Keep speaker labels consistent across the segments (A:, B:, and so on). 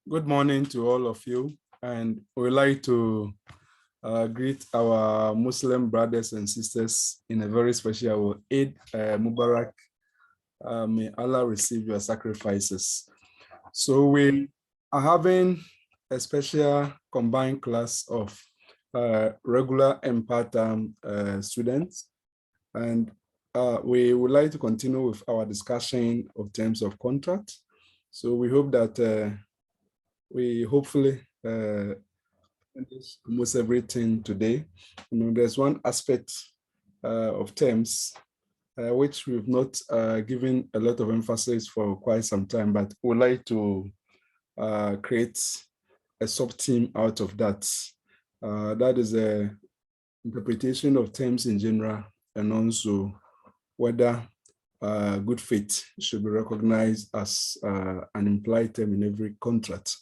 A: Good morning to all of you, and we'd like to greet our Muslim brothers and sisters in a very special Eid Mubarak. May Allah receive your sacrifices. So we are having a special combined class of regular and part-time students, and we would like to continue with our discussion of terms of contract. So we hope that we hopefully finish almost everything today. There's one aspect of terms which we've not given a lot of emphasis for quite some time, but we'd like to create a sub-theme out of that. That is a interpretation of terms in general, and also whether good faith should be recognized as an implied term in every contract.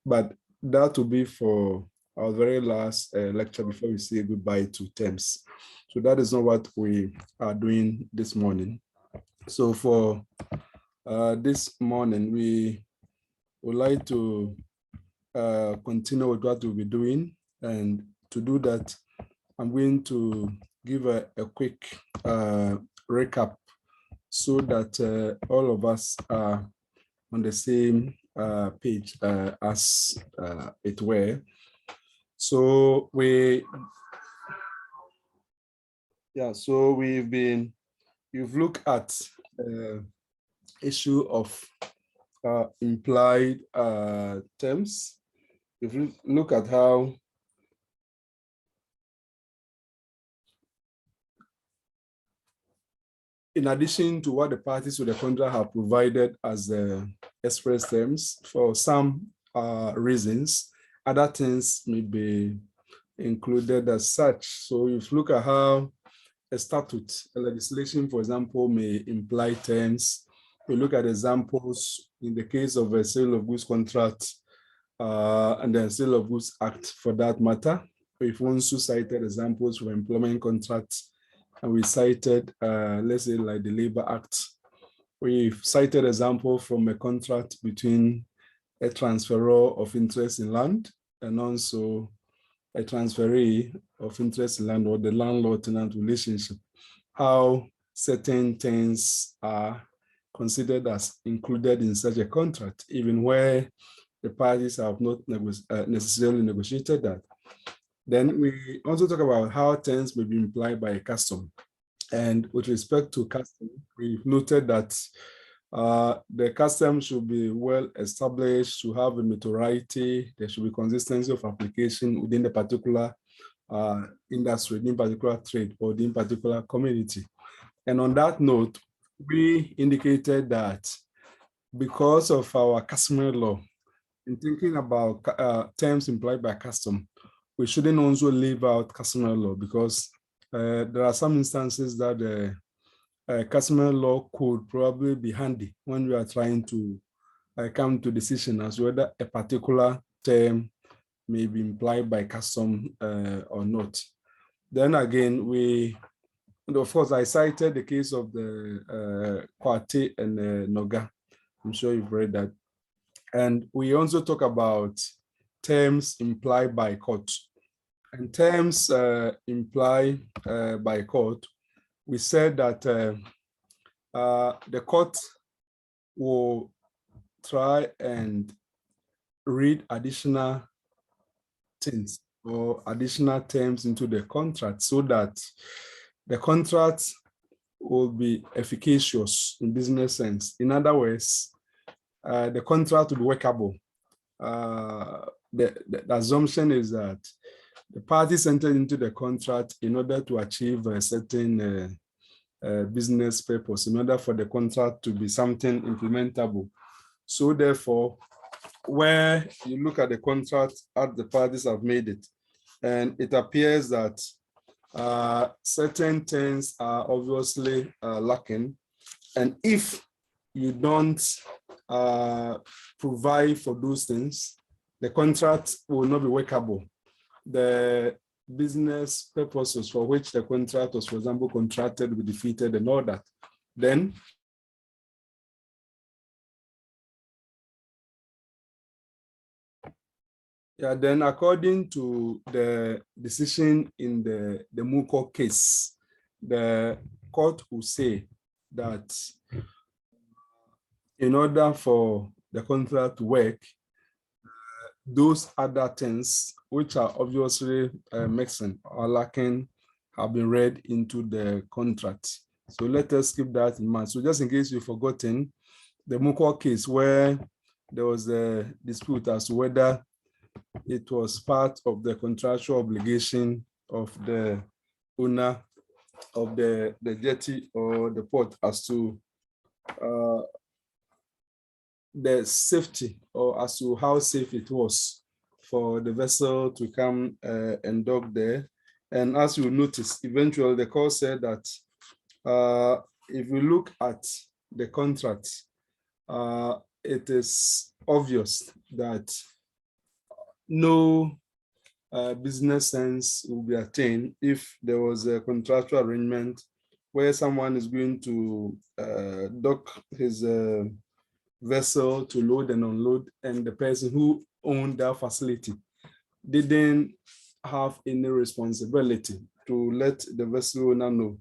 A: But that will be for our very last lecture before we say goodbye to terms. So that is not what we are doing this morning. So for this morning, we would like to continue with what we'll be doing. And to do that, I'm going to give a quick recap so that all of us are on the same page as it were. So you've looked at issue of implied terms. You've looked at how in addition to what the parties to the contract have provided as express terms, for some reasons, other things may be included as such. So if you look at how a statute, a legislation, for example, may imply terms, we look at examples in the case of a sale of goods contract and the Sale of Goods Act for that matter. We've also cited examples from employment contracts, and we cited, let's say, like the Labor Act. We've cited example from a contract between a transferor of interest in land and also a transferee of interest in land, or the landlord-tenant relationship, how certain things are considered as included in such a contract, even where the parties have not necessarily negotiated that. Then we also talk about how terms may be implied by a custom. And with respect to custom, we've noted that the custom should be well established, should have a notoriety, there should be consistency of application within the particular industry, within particular trade, or within particular community. And on that note, we indicated that because of our customary law, in thinking about terms implied by custom, we shouldn't also leave out customary law, because there are some instances that the customary law could probably be handy when we are trying to come to decision as whether a particular term may be implied by custom or not. Then again, of course, I cited the case of the Kwate and Noga. I'm sure you've read that. And we also talk about terms implied by court. And terms implied by court, we said that the court will try and read additional things or additional terms into the contract so that the contract will be efficacious in business sense. In other words, the contract will be workable. The assumption is that the parties entered into the contract in order to achieve a certain business purpose, in order for the contract to be something implementable. So therefore, where you look at the contract as the parties have made it, and it appears that certain things are obviously lacking, and if you don't provide for those things, the contract will not be workable. The business purposes for which the contract was, for example, contracted, will be defeated and all that. Then Yeah, then according to the decision in the Muko case, the court will say that in order for the contract to work, those other things which are obviously mixing or lacking have been read into the contract. So let us keep that in mind. So just in case you've forgotten, the Muko case where there was a dispute as to whether it was part of the contractual obligation of the owner of the jetty or the port as to the safety or as to how safe it was for the vessel to come and dock there. And as you notice, eventually the court said that if we look at the contract, it is obvious that no business sense will be attained if there was a contractual arrangement where someone is going to dock his vessel to load and unload, and the person who owned that facility didn't have any responsibility to let the vessel owner know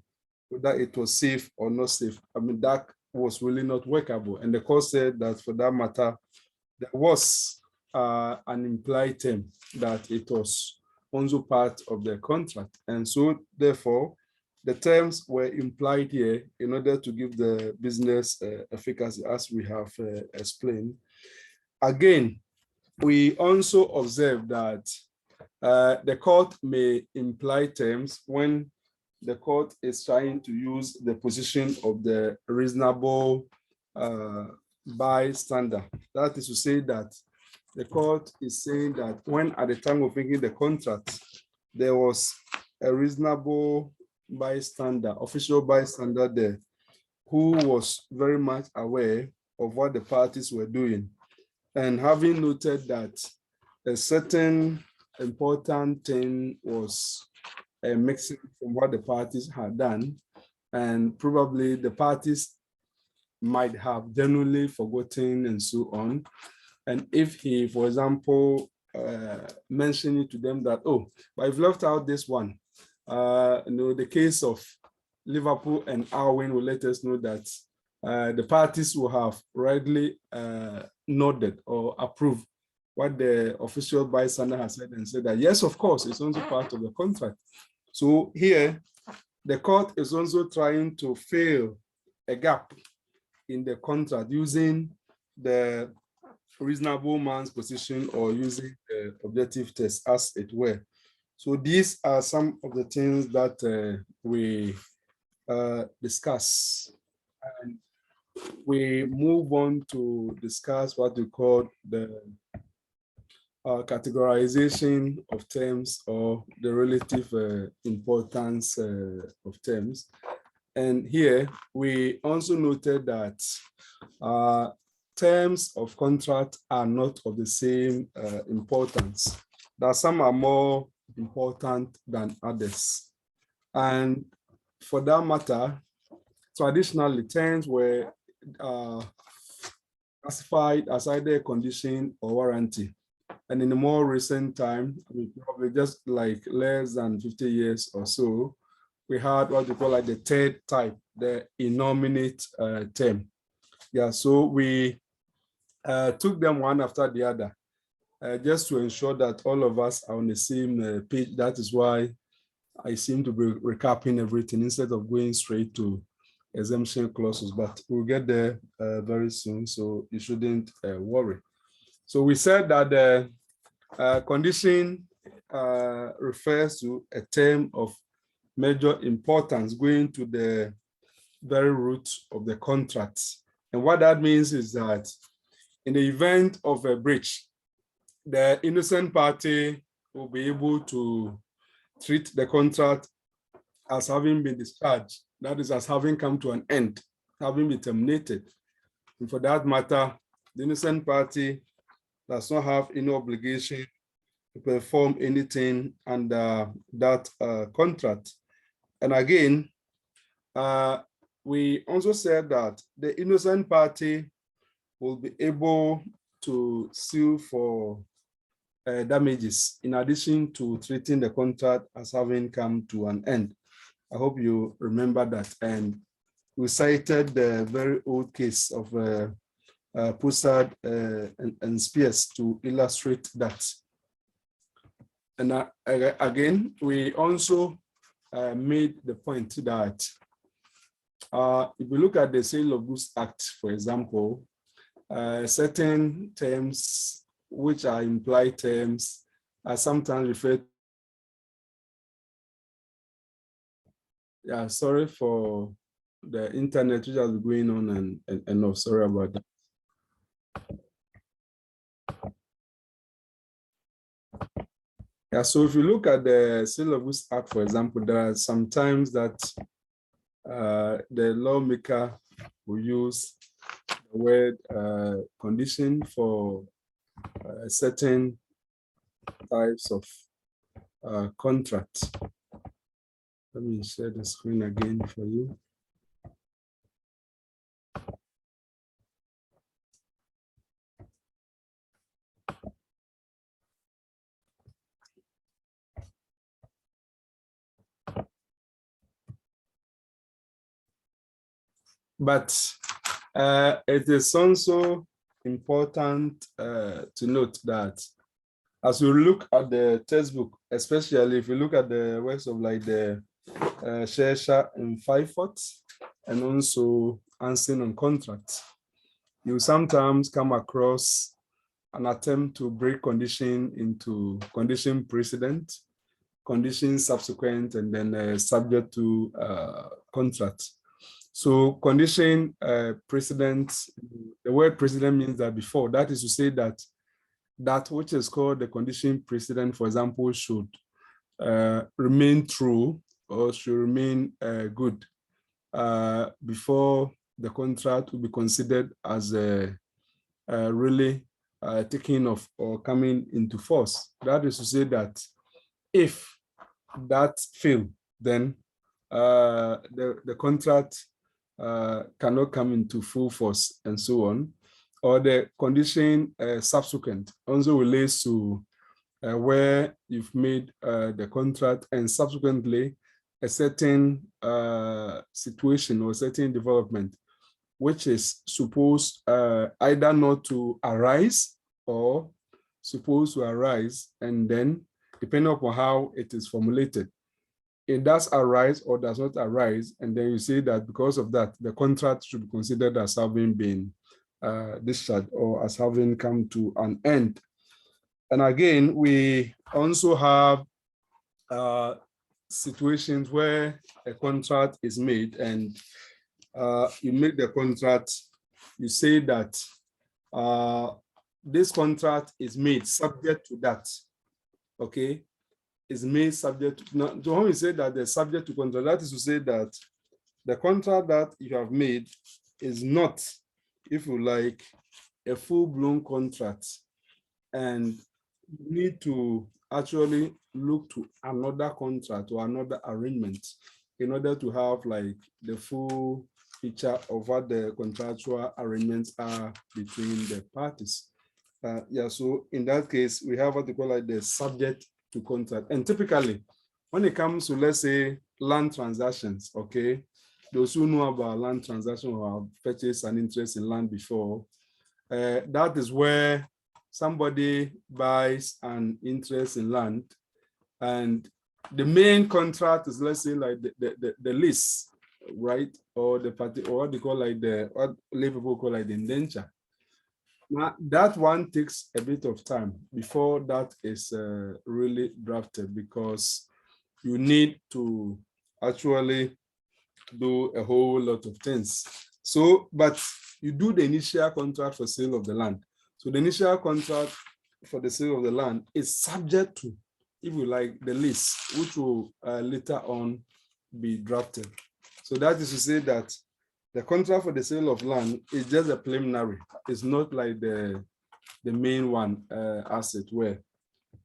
A: whether it was safe or not safe. I mean, that was really not workable. And the court said that for that matter, there was an implied term that it was also part of the contract. And so therefore, the terms were implied here in order to give the business efficacy, as we have explained. Again, we also observe that the court may imply terms when the court is trying to use the position of the reasonable bystander. That is to say that the court is saying that when at the time of making the contract, there was a reasonable bystander, official bystander there, who was very much aware of what the parties were doing. And having noted that a certain important thing was mixing from what the parties had done, and probably the parties might have genuinely forgotten and so on. And if he, for example, mentioned it to them that, oh, but I've left out this one, the case of Liverpool and Arwen will let us know that the parties will have rightly nodded or approved what the official bystander has said and said that, yes, of course, it's also part of the contract. So here, the court is also trying to fill a gap in the contract using the reasonable man's position or using the objective test, as it were. So these are some of the things that we discuss. And we move on to discuss what we call the categorization of terms or the relative importance of terms. And here we also noted that terms of contract are not of the same importance, that some are more important than others. And for that matter, traditionally, terms were classified as either a condition or warranty. And in the more recent time, probably just like less than 50 years or so, we had what we call like the third type, the innominate term. Yeah, so we took them one after the other, just to ensure that all of us are on the same page. That is why I seem to be recapping everything instead of going straight to exemption clauses, but we'll get there very soon, so you shouldn't worry. So we said that the condition refers to a term of major importance going to the very root of the contract. And what that means is that in the event of a breach, the innocent party will be able to treat the contract as having been discharged, that is, as having come to an end, having been terminated. And for that matter, the innocent party does not have any obligation to perform anything under that contract. And again, we also said that the innocent party will be able to sue for damages in addition to treating the contract as having come to an end. I hope you remember that. And we cited the very old case of Poussard and Spears to illustrate that. And again, we also made the point that if we look at the Sale of Goods Act, for example, certain terms which are implied terms are sometimes referred. Yeah, sorry for the internet which has been going on and no, sorry about that. Yeah, so if you look at the Sale of Goods Act, for example, there are some times that the lawmaker will use the word condition for certain types of contracts. Let me share the screen again for you. But it is also important to note that as we look at the textbook, especially if you look at the works of like the Schulers and Pfeiffer, and also Ansing on contracts, you sometimes come across an attempt to break condition into condition precedent, condition subsequent, and then subject to contract. So condition precedent, the word precedent means that before, that is to say that that which is called the condition precedent, for example, should remain true or should remain good before the contract will be considered as really taking off or coming into force. That is to say that if that fails, then the contract cannot come into full force and so on, or the condition subsequent also relates to where you've made the contract and subsequently a certain situation or certain development which is supposed either not to arise or supposed to arise, and then depending upon how it is formulated, it does arise or does not arise, and then you say that because of that, the contract should be considered as having been discharged or as having come to an end. And again, we also have situations where a contract is made and you make the contract, you say that this contract is made subject to that, okay? Is made subject to, now, when we say that they're subject to contract, that is to say that the contract that you have made is not, if you like, a full-blown contract, and you need to actually look to another contract or another arrangement in order to have like the full picture of what the contractual arrangements are between the parties. Yeah, so in that case, we have what they call like the subject to contract. And typically, when it comes to, let's say, land transactions, okay, those who know about land transaction or have purchased an interest in land before, that is where somebody buys an interest in land, and the main contract is, let's say, like the lease, right? Or the party, or what they call like what people call like the indenture. Now, that one takes a bit of time before that is really drafted, because you need to actually do a whole lot of things. So, but you do the initial contract for sale of the land. So the initial contract for the sale of the land is subject to, if you like, the lease, which will later on be drafted. So that is to say that the contract for the sale of land is just a preliminary. It's not like the main one, as it were.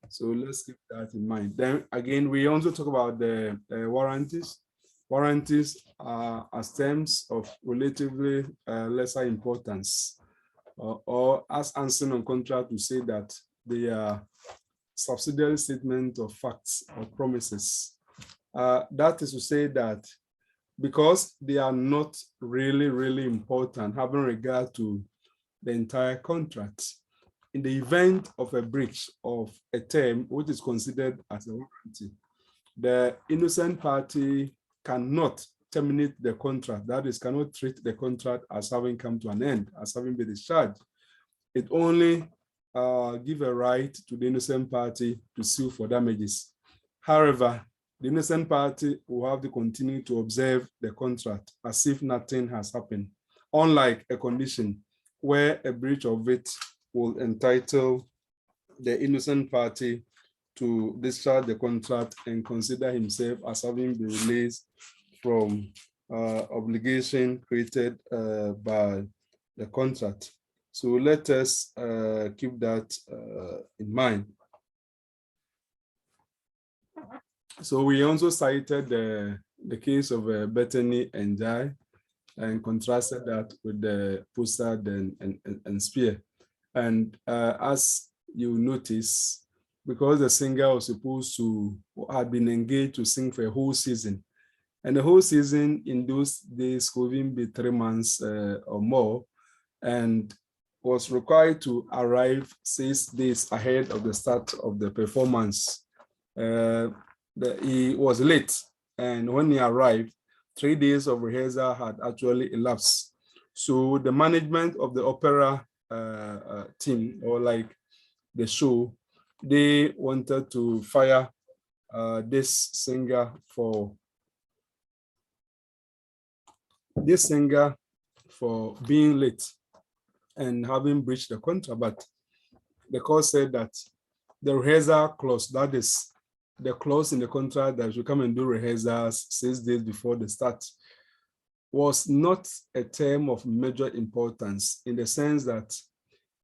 A: So let's keep that in mind. Then again, we also talk about the warranties. Warranties are as terms of relatively lesser importance, or as answering on contract to say that they are subsidiary statement of facts or promises. That is to say that because they are not really important having regard to the entire contract, in the event of a breach of a term which is considered as a warranty, the innocent party cannot terminate the contract. That is, cannot treat the contract as having come to an end, as having been discharged. It only give a right to the innocent party to sue for damages. However, the innocent party will have to continue to observe the contract as if nothing has happened, unlike a condition where a breach of it will entitle the innocent party to discharge the contract and consider himself as having been released from obligation created by the contract. So let us keep that in mind. So we also cited the case of Bethany and Jai and contrasted that with the Possard and Spear. And as you notice, because the singer was supposed to have been engaged to sing for a whole season, and the whole season in those days could even be 3 months or more, and was required to arrive 6 days ahead of the start of the performance. He was late, and when he arrived, 3 days of rehearsal had actually elapsed. So the management of the opera team, or like the show, they wanted to fire this singer for being late and having breached the contract. But the court said that the rehearsal clause, that is the clause in the contract that you come and do rehearsals 6 days before the start, was not a term of major importance, in the sense that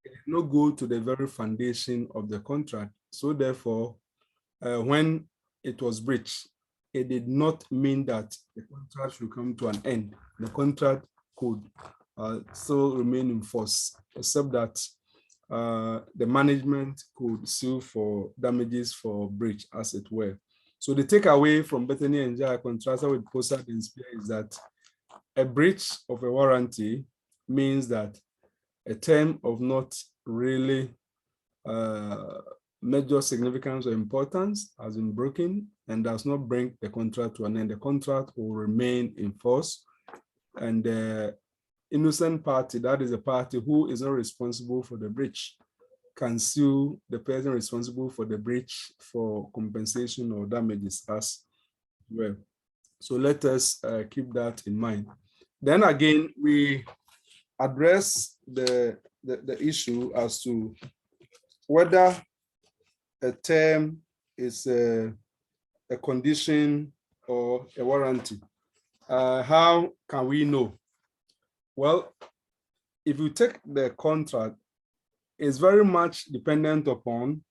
A: it did not go to the very foundation of the contract. So therefore, when it was breached, it did not mean that the contract should come to an end. The contract could still remain in force, except that the management could sue for damages for breach, as it were. So the takeaway from Bethany and Jai contrasted with Possard and Spear is that a breach of a warranty means that a term of not really major significance or importance has been broken and does not bring the contract to an end. The contract will remain in force, and the innocent party, that is a party who is not responsible for the breach, can sue the person responsible for the breach for compensation or damages as well. So let us keep that in mind. Then again, we address the issue as to whether a term is a condition or a warranty. How can we know? Well, if you take the contract, it's very much dependent upon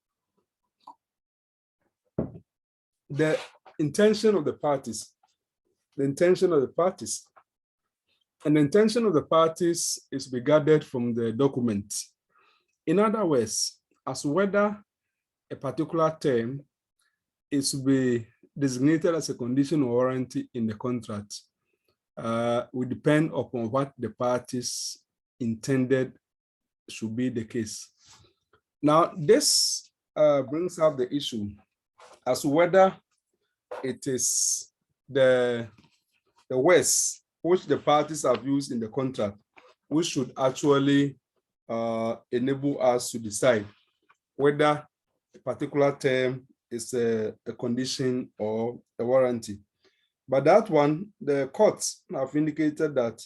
A: the intention of the parties. The intention of the parties. And the intention of the parties is regarded from the document. In other words, as whether a particular term is to be designated as a condition or warranty in the contract will depend upon what the parties intended should be the case. Now, this brings up the issue as to whether it is the words which the parties have used in the contract, which should actually enable us to decide whether a particular term is a condition or a warranty. But that one, the courts have indicated that,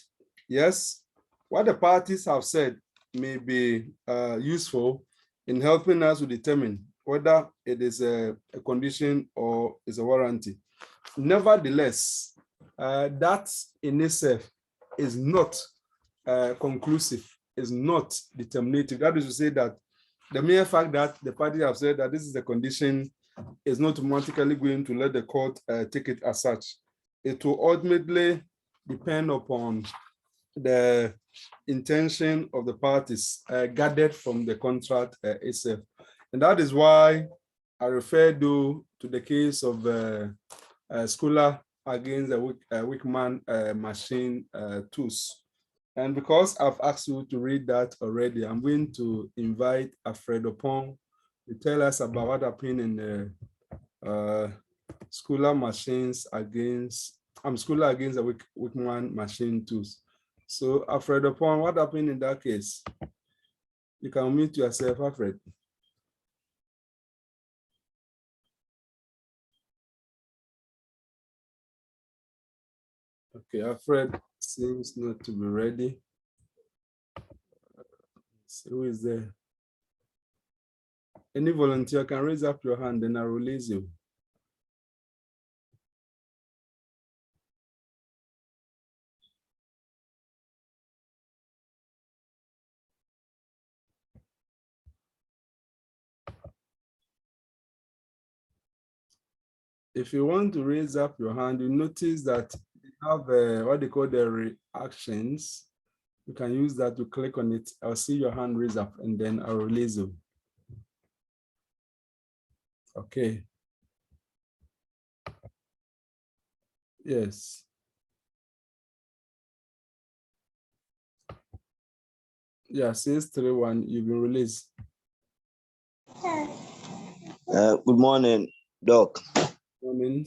A: yes, what the parties have said may be useful in helping us to determine whether it is a condition or is a warranty. Nevertheless, that in itself is not conclusive, is not determinative. That is to say that the mere fact that the parties have said that this is a condition is not automatically going to let the court take it as such. It will ultimately depend upon the intention of the parties gathered from the contract itself. And that is why I refer to the case of Schuler against the Wickman machine tools. And because I've asked you to read that already, I'm going to invite Alfred Opon to tell us about what happened in the Schooler machines against, Schooler against the Wickman machine tools. So Alfred Opon, what happened in that case? You can mute yourself, Alfred. Okay, Alfred seems not to be ready. So who is there? Any volunteer can raise up your hand and I'll release you. If you want to raise up your hand, you notice that you have what they call the reactions. You can use that to click on it. I'll see your hand raise up and then I'll release you. Okay. Yes. Yeah, 631, you've been released.
B: Good morning, Doc.
A: Morning.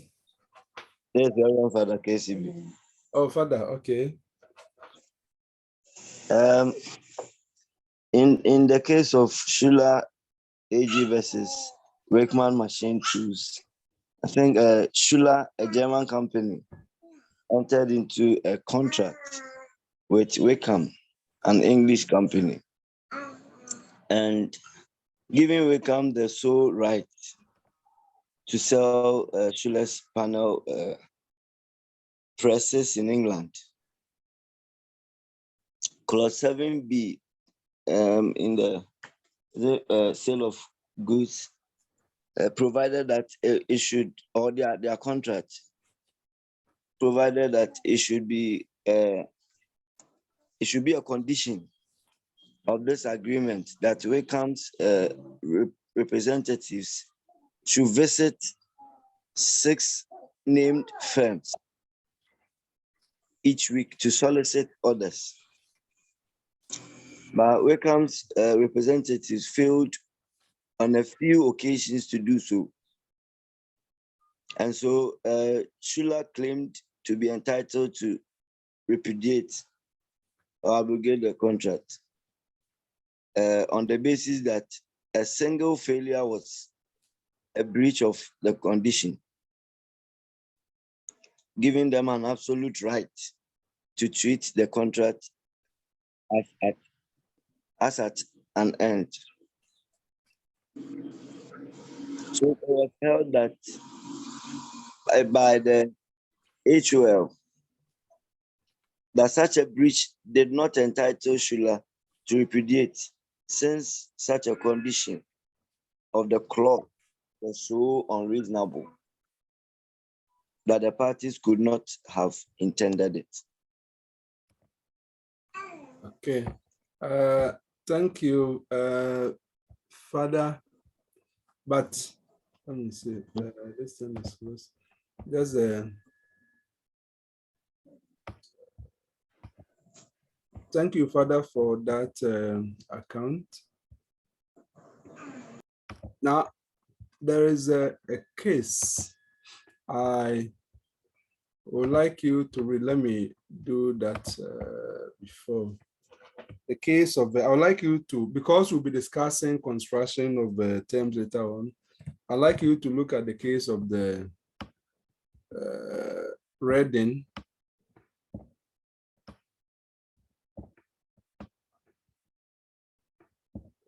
B: Yes, Reverend Father KCB.
A: Oh, Father, okay.
B: In the case of Schuler AG versus Wakeman Machine Tools, I think Schuler, a German company, entered into a contract with Wacom, an English company, and giving Wacom the sole right to sell Schulers panel presses in England. Clause 7B in the sale of goods provided that it should, or their contract provided that it should be a condition of this agreement that Wakeham's representatives should visit 6 named firms each week to solicit orders. But Wakeham's representatives failed on a few occasions to do so. And so Schuler claimed to be entitled to repudiate or abrogate the contract on the basis that a single failure was a breach of the condition, giving them an absolute right to treat the contract as at an end. So it was held that by the HOL that such a breach did not entitle Schuler to repudiate, since such a condition of the clause was so unreasonable that the parties could not have intended it.
A: Okay. Thank you, Father. But let me see. This time is close. Just thank you, Father, for that account. Now, there is a case I would like you to read. Let me do that before. The case of, I would like you to, because we'll be discussing construction of terms later on, I'd like you to look at the case of the Reading.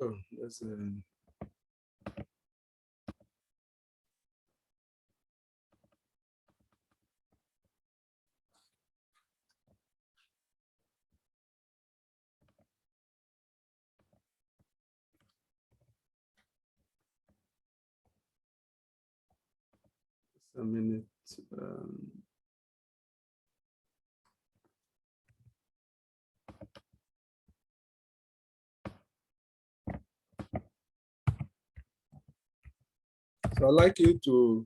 A: Oh, that's a minute. I'd like you to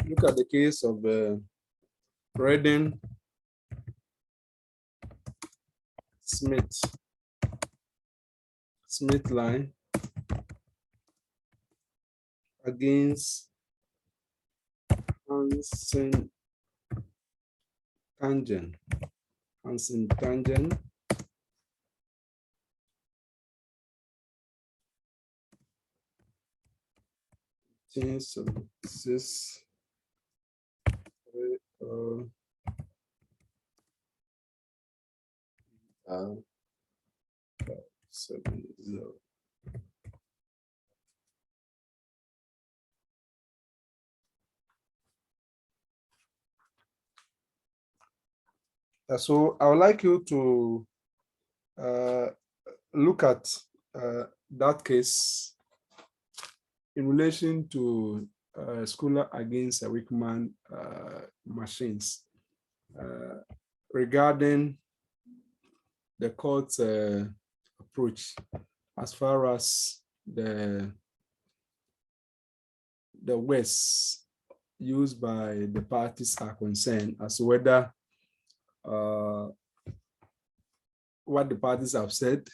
A: look at the case of Redden Smith line against Hansen tangent. This 70. So I would like you to look at that case in relation to Schulers against Wickman machines regarding the court's approach as far as the words used by the parties are concerned, as to whether what the parties have said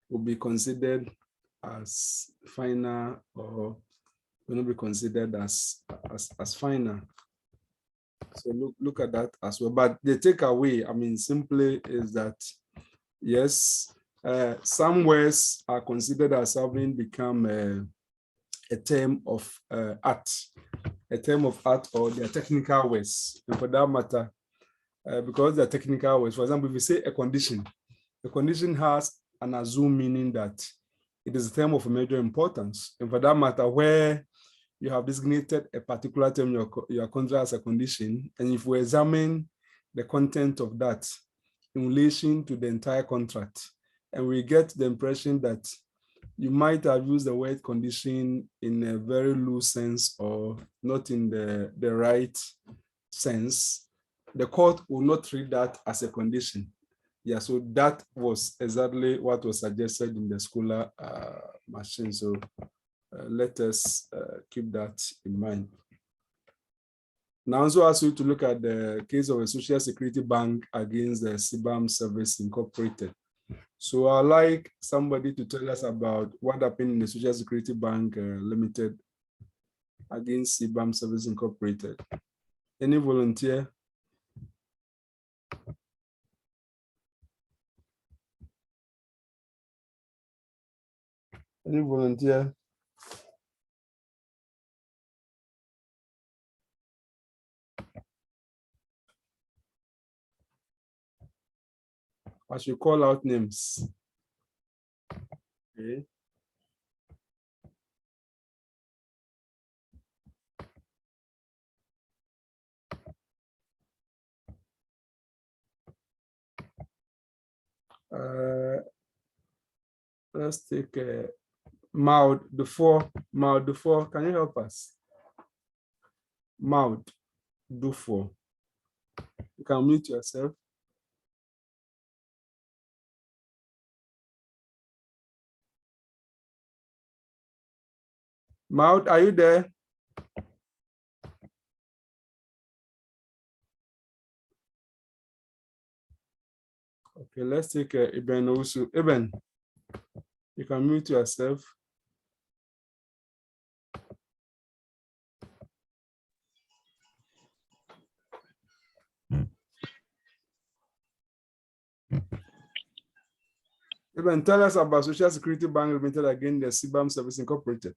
A: will be considered as final or will not be considered as final. So look at that as well. But the takeaway, I mean, simply is that yes, some words are considered as having become a term of art, or their technical words. And for that matter, because they're technical words, for example, if you say a condition has an assumed meaning that it is a term of major importance. And for that matter, where you have designated a particular term you are considering as a condition, and if we examine the content of that in relation to the entire contract, and we get the impression that you might have used the word condition in a very loose sense or not in the right sense, the court will not treat that as a condition. Yeah, so that was exactly what was suggested in the Schulers machine. So let us keep that in mind. Now, I also ask you to look at the case of a Social Security Bank against the CBAM Service Incorporated. So I'd like somebody to tell us about what happened in the Social Security Bank Limited against CBAM Service Incorporated. Any volunteer? Any volunteer? I should call out names. Okay. Let's take Maud Dufour. Maud Dufour, can you help us? Maud Dufour. You can mute yourself. Maud, are you there? Okay, let's take Eben also. Eben, you can mute yourself. Eben, tell us about Social Security Bank Limited against the CBAM Service Incorporated.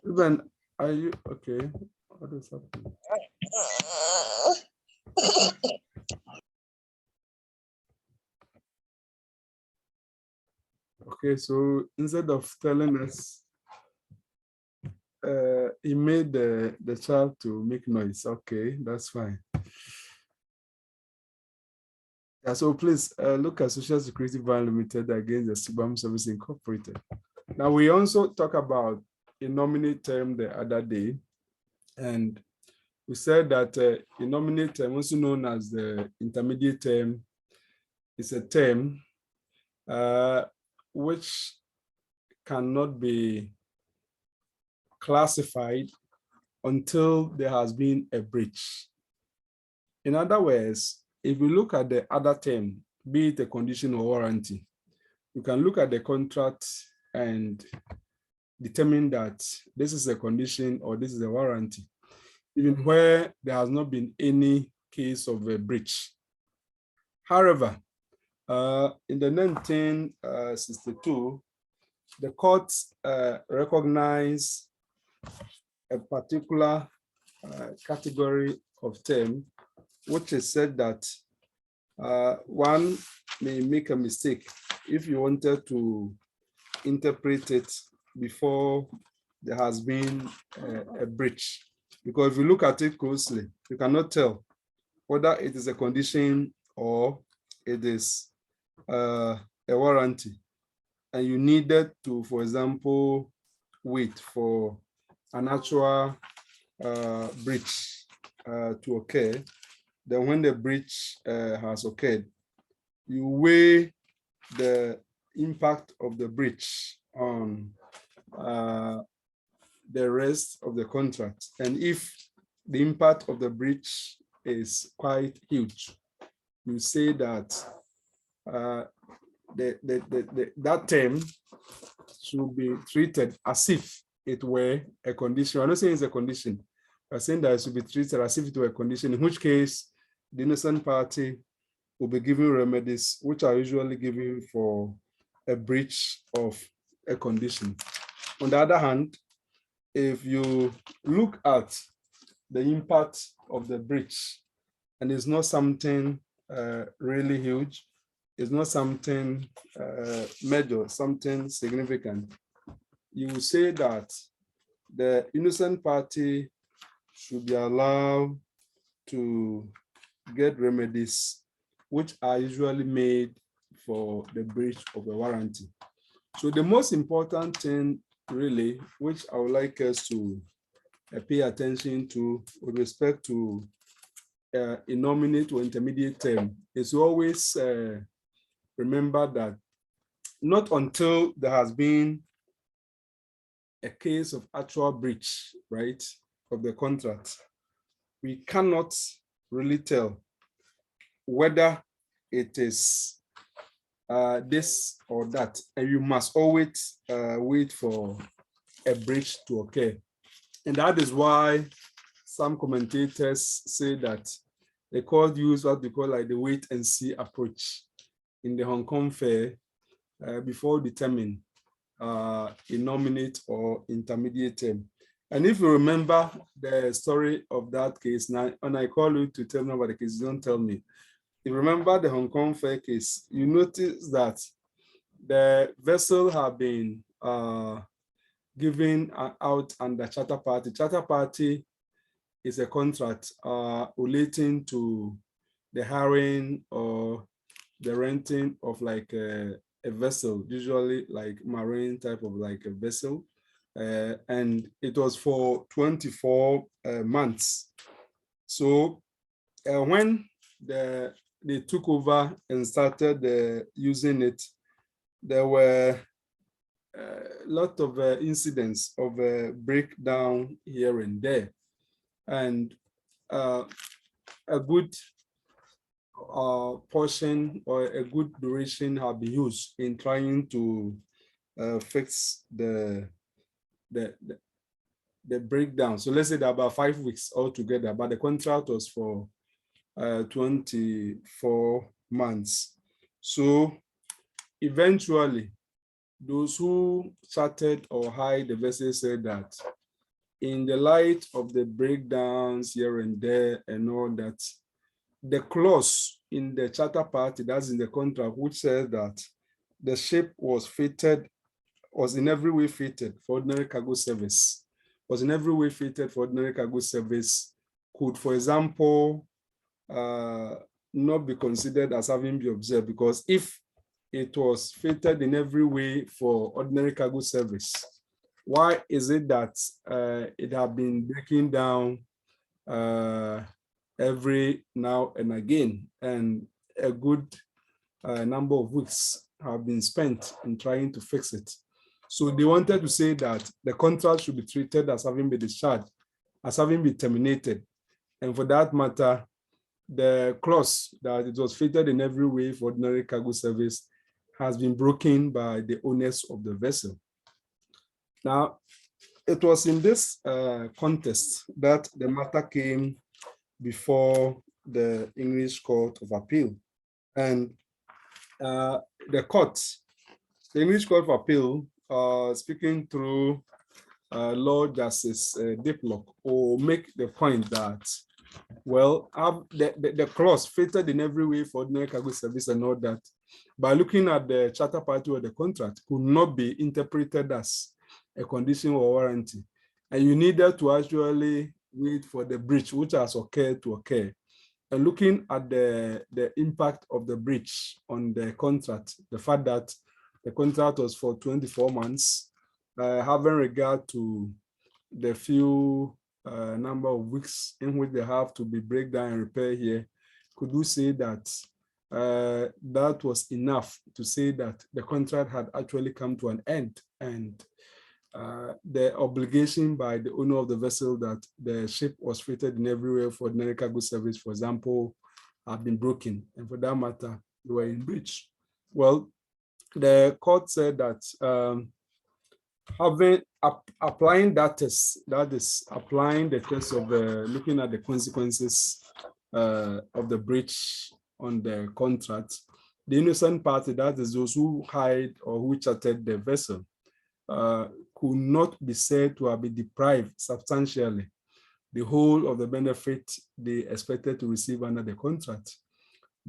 A: Even are you okay? What is happening? Okay, so instead of telling us, he made the child to make noise. Okay, that's fine. Yeah, so please look at Social Security Bond Limited against the Subam Service Incorporated. Now, we also talk about innominate term the other day, and we said that innominate term, also known as the intermediate term, is a term which cannot be classified until there has been a breach. In other words, if we look at the other term, be it a condition or warranty, you can look at the contract and determine that this is a condition or this is a warranty, even where there has not been any case of a breach. However, in the 1962, the courts recognized a particular category of term, which is said that one may make a mistake if you wanted to interpret it before there has been a breach. Because if you look at it closely, you cannot tell whether it is a condition or it is a warranty. And you needed to, for example, wait for an actual breach to occur. Then when the breach has occurred, you weigh the impact of the breach on the rest of the contract. And if the impact of the breach is quite huge, you say that that term should be treated as if it were a condition. I'm not saying it's a condition. I'm saying that it should be treated as if it were a condition, in which case the innocent party will be given remedies, which are usually given for a breach of a condition. On the other hand, if you look at the impact of the breach, and it's not something really huge, it's not something major, something significant, you will say that the innocent party should be allowed to get remedies which are usually made for the breach of a warranty. So the most important thing really, which I would like us to pay attention to with respect to innominate or intermediate term, is to always remember that not until there has been a case of actual breach, right, of the contract, we cannot really tell whether it is this or that, and you must always wait for a breach to occur. And that is why some commentators say that the court use what we call like the wait and see approach in the Hong Kong Fair before determining innominate or intermediate term. And if you remember the story of that case, now when I call you to tell me about the case, don't tell me. If you remember the Hong Kong Fair case, you notice that the vessel have been given out under charter party. Charter party is a contract relating to the hiring or the renting of like a vessel, usually like marine type of like a vessel. And it was for 24 months. So when they took over and started using it, there were a lot of incidents of breakdown here and there. And a good portion or a good duration have been used in trying to fix the breakdown. So let's say that about 5 weeks altogether, but the contract was for 24 months. So eventually, those who chartered or hired the vessel said that in the light of the breakdowns here and there and all that, the clause in the charter party, that's in the contract, which says that the ship was in every way fitted for ordinary cargo service, could, for example, not be considered as having been observed, because if it was fitted in every way for ordinary cargo service, why is it that it have been breaking down every now and again, and a good number of weeks have been spent in trying to fix it? So they wanted to say that the contract should be treated as having been discharged, as having been terminated. And for that matter, the clause that it was fitted in every way for ordinary cargo service has been broken by the owners of the vessel. Now, it was in this context that the matter came before the English Court of Appeal. And the English Court of Appeal, speaking through Lord Justice Diplock, will make the point that, well, the clause fitted in every way for ordinary cargo service and all that, by looking at the charter party or the contract, could not be interpreted as a condition or warranty. And you needed to actually wait for the breach which has occurred to occur. And looking at the impact of the breach on the contract, the fact that the contract was for 24 months, having regard to the few number of weeks in which they have to be breakdown and repair here, could you say that that was enough to say that the contract had actually come to an end, and the obligation by the owner of the vessel that the ship was fitted in every way for ordinary cargo service, for example, have been broken, and for that matter, they were in breach? Well, the court said that applying that test, that is applying the test of looking at the consequences of the breach on the contract, the innocent party, that is those who hired or who chartered the vessel, could not be said to have been deprived substantially the whole of the benefit they expected to receive under the contract.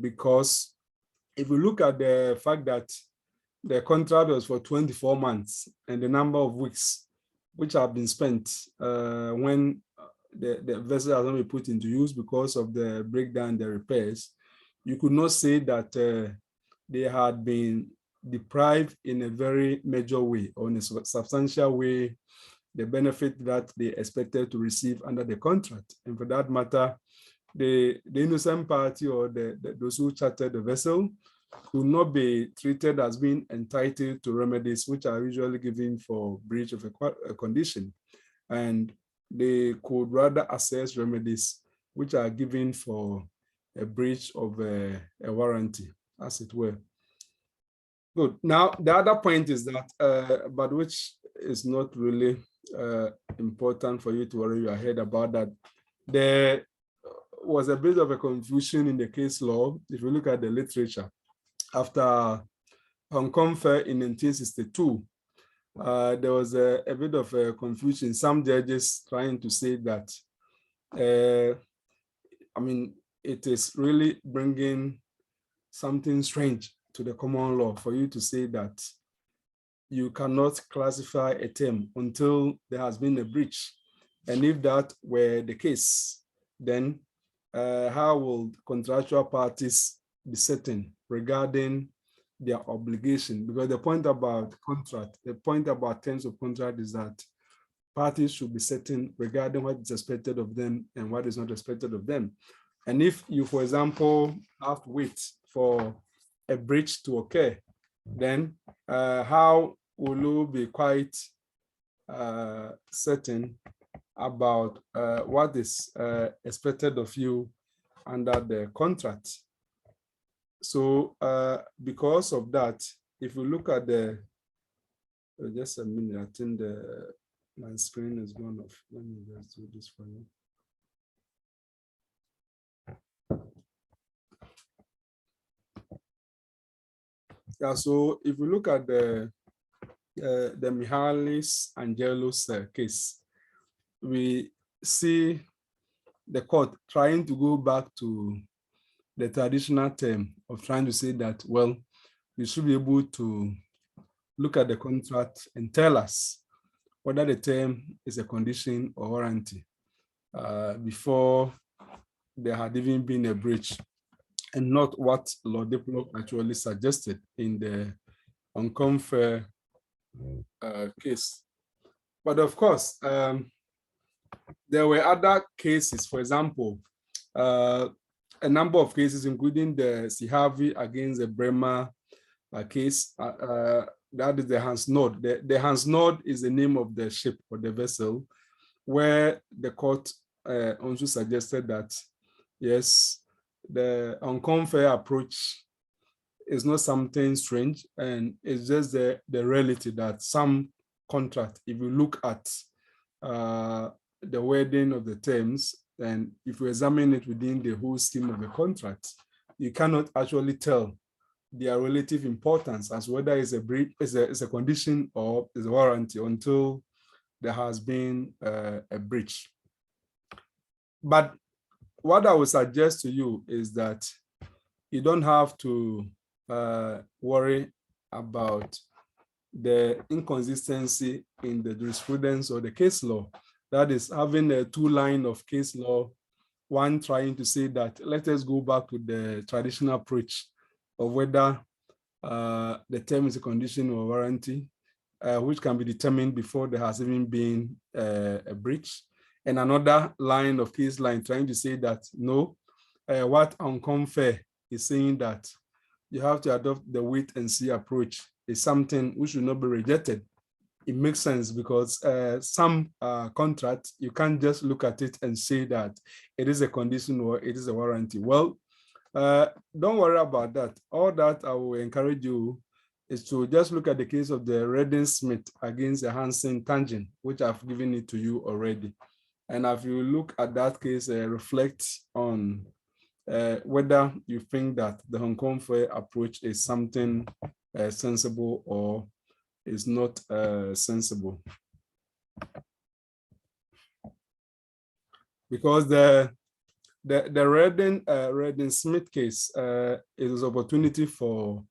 A: Because if we look at the fact that the contract was for 24 months and the number of weeks which have been spent when the vessel has not been put into use because of the breakdown, the repairs, you could not say that they had been deprived in a very major way or in a substantial way the benefit that they expected to receive under the contract. And for that matter, the innocent party or those who chartered the vessel could not be treated as being entitled to remedies which are usually given for breach of a condition, and they could rather assess remedies which are given for a breach of a warranty, as it were. Good. Now, the other point is that, but which is not really important for you to worry your head about, that there was a bit of a confusion in the case law. If you look at the literature, after Hong Kong Fair in 1962, there was a bit of a confusion. Some judges trying to say that, I mean, it is really bringing something strange to the common law for you to say that you cannot classify a term until there has been a breach. And if that were the case, then how will contractual parties be certain regarding their obligation? Because the point about contract, the point about terms of contract is that parties should be certain regarding what is expected of them and what is not expected of them. And if you, for example, have to wait for a breach to occur, then how will you be quite certain about what is expected of you under the contract? So because of that, if you look at the, just a minute, I think my screen is gone off. Let me just do this for you. Yeah, so if we look at the Mihalis Angelos case, we see the court trying to go back to the traditional term of trying to say that, well, we should be able to look at the contract and tell us whether the term is a condition or warranty before there had even been a breach. and not what Lord Diplock actually suggested in the unconfair case. But of course, there were other cases. For example, a number of cases, including the Sihavi against the Bremer case, that is the Hans Nord. The Hans Nord is the name of the ship or the vessel, where the court also suggested that, yes, the unconfair approach is not something strange, and it's just the reality that some contract, if you look at the wording of the terms, and if you examine it within the whole scheme of the contract, you cannot actually tell their relative importance as whether it's a breach, is a condition or is a warranty until there has been a breach. But what I would suggest to you is that you don't have to worry about the inconsistency in the jurisprudence or the case law. That is, having a two line of case law, one trying to say that let us go back to the traditional approach of whether the term is a condition or warranty, which can be determined before there has even been a breach. And another line of case line trying to say that no, what unconfair is saying that you have to adopt the wait and see approach is something which should not be rejected. It makes sense because some contract, you can't just look at it and say that it is a condition or it is a warranty. Well, don't worry about that. All that I will encourage you is to just look at the case of the Redden-Smith against the Hansen Tangent, which I've given it to you already. And if you look at that case, reflect on whether you think that the Hong Kong fair approach is something sensible or is not sensible. Because the Redden-Smith case is an opportunity for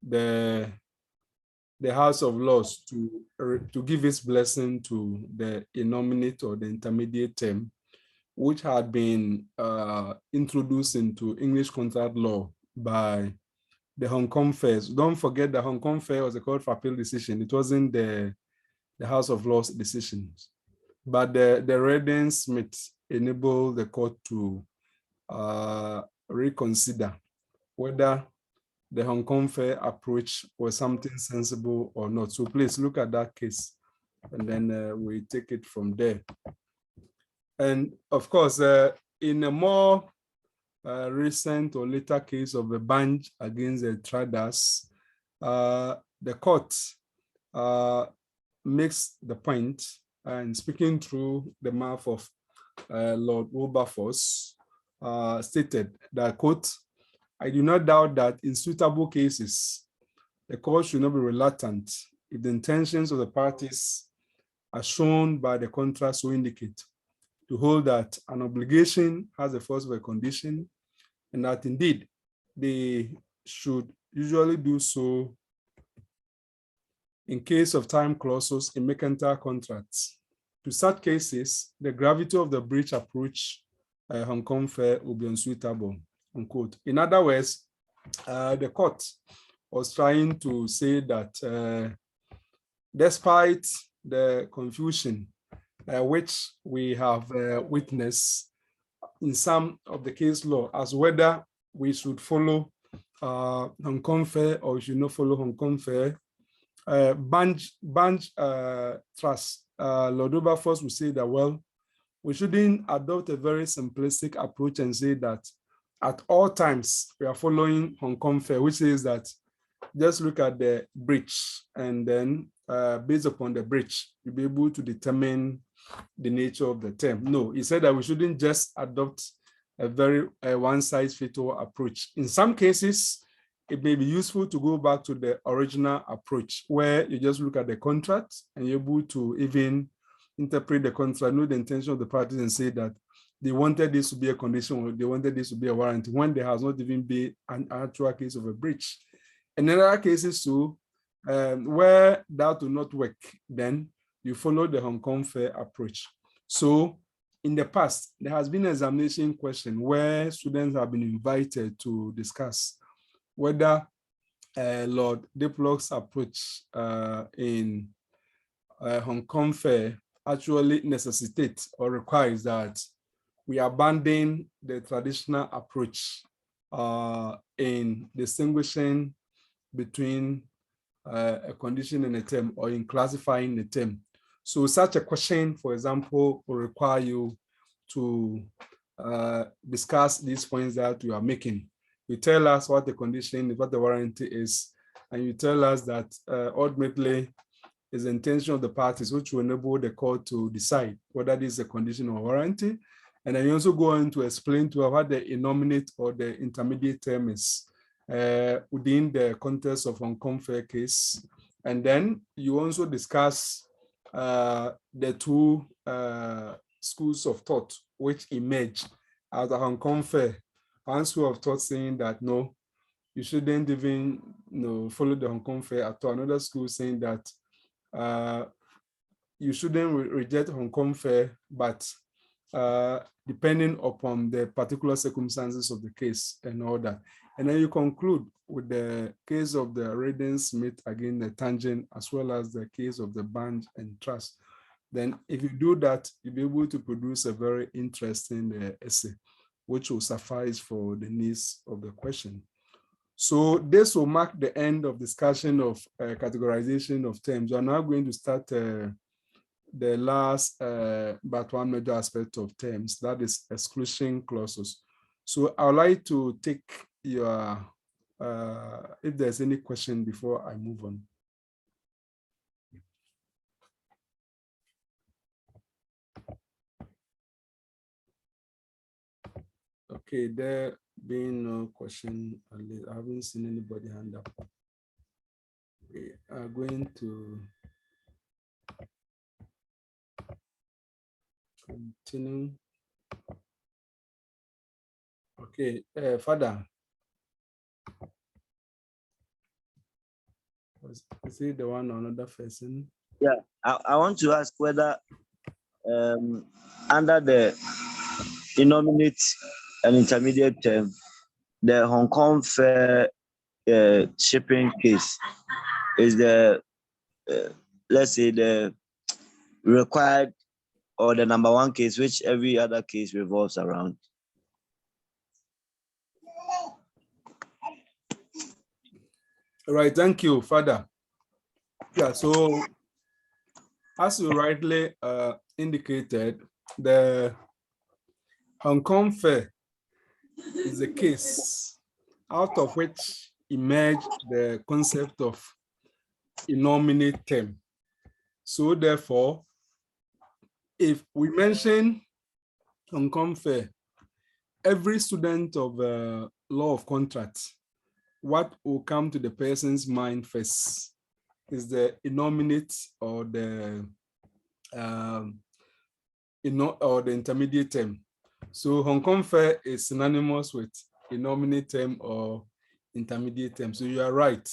A: the House of Laws to give its blessing to the Innominate or the intermediate term, which had been introduced into English contract law by the Hong Kong Fairs. Don't forget the Hong Kong Fair was a court for appeal decision. It wasn't the House of Laws decisions. But the Redden-Smith enabled the court to reconsider whether the Hong Kong Fair approach was something sensible or not. So please look at that case, and then we take it from there. And of course, in a more recent or later case of a Banj against the traders, the court makes the point, and speaking through the mouth of Lord Wilberforce, stated that, quote, "I do not doubt that in suitable cases, the court should not be reluctant if the intentions of the parties are shown by the contract so indicate, to hold that an obligation has the force of a condition, and that indeed they should usually do so in case of time clauses in mercantile contracts. To such cases, the gravity of the breach approach Hong Kong fair will be unsuitable," unquote. In other words, the court was trying to say that despite the confusion which we have witnessed in some of the case law as whether we should follow Hong Kong fair or should not follow Hong Kong fair, Banj Trust, Lord Wilberforce would say that, well, we shouldn't adopt a very simplistic approach and say that at all times we are following Hong Kong fair, which is that just look at the breach and then based upon the breach, you'll be able to determine the nature of the term. No, he said that we shouldn't just adopt a very one-size-fits-all approach. In some cases, it may be useful to go back to the original approach where you just look at the contract and you're able to even interpret the contract, know the intention of the parties and say that they wanted this to be a condition or they wanted this to be a warranty when there has not even been an actual case of a breach. And in other cases too, where that will not work, then you follow the Hong Kong fair approach. So in the past, there has been an examination question where students have been invited to discuss whether Lord Diplock's approach in Hong Kong Fair actually necessitates or requires that we abandon the traditional approach in distinguishing between a condition and a term, or in classifying the term. So such a question, for example, will require you to discuss these points that you are making. You tell us what the condition is, what the warranty is, and you tell us that ultimately is the intention of the parties, which will enable the court to decide whether this is a condition or warranty. And then you also go on to explain to us what the innominate or the intermediate term is within the context of Hong Kong Fair case. And then you also discuss the two schools of thought which emerge out of Hong Kong Fair. One school of thought saying that no, you shouldn't even follow the Hong Kong Fair at all. Another school saying that you shouldn't reject Hong Kong Fair, but depending upon the particular circumstances of the case and all that. And then you conclude with the case of the Raiden Smith against the Tangent, as well as the case of the Banj and Trust. Then if you do that, you'll be able to produce a very interesting essay, which will suffice for the needs of the question. So this will mark the end of discussion of categorization of terms. We are now going to start the last but one major aspect of terms, that is exclusion clauses. So I would like to take your, if there's any question before I move on. Okay, there being no question, I haven't seen anybody hand up. We are going to continue. Okay, Father. Is he the one or another person?
B: Yeah, I want to ask whether under the innominate and intermediate term, the Hong Kong Fair shipping case is the, let's say, the required or the number one case, which every other case revolves around.
A: All right, thank you, Father. Yeah, so as you rightly indicated, the Hong Kong Fair is a case out of which emerged the concept of innominate term. So therefore, if we mention Hong Kong Fair, every student of law of contracts, what will come to the person's mind first is the innominate or the intermediate term. So Hong Kong Fair is synonymous with innominate term or intermediate term. So you are right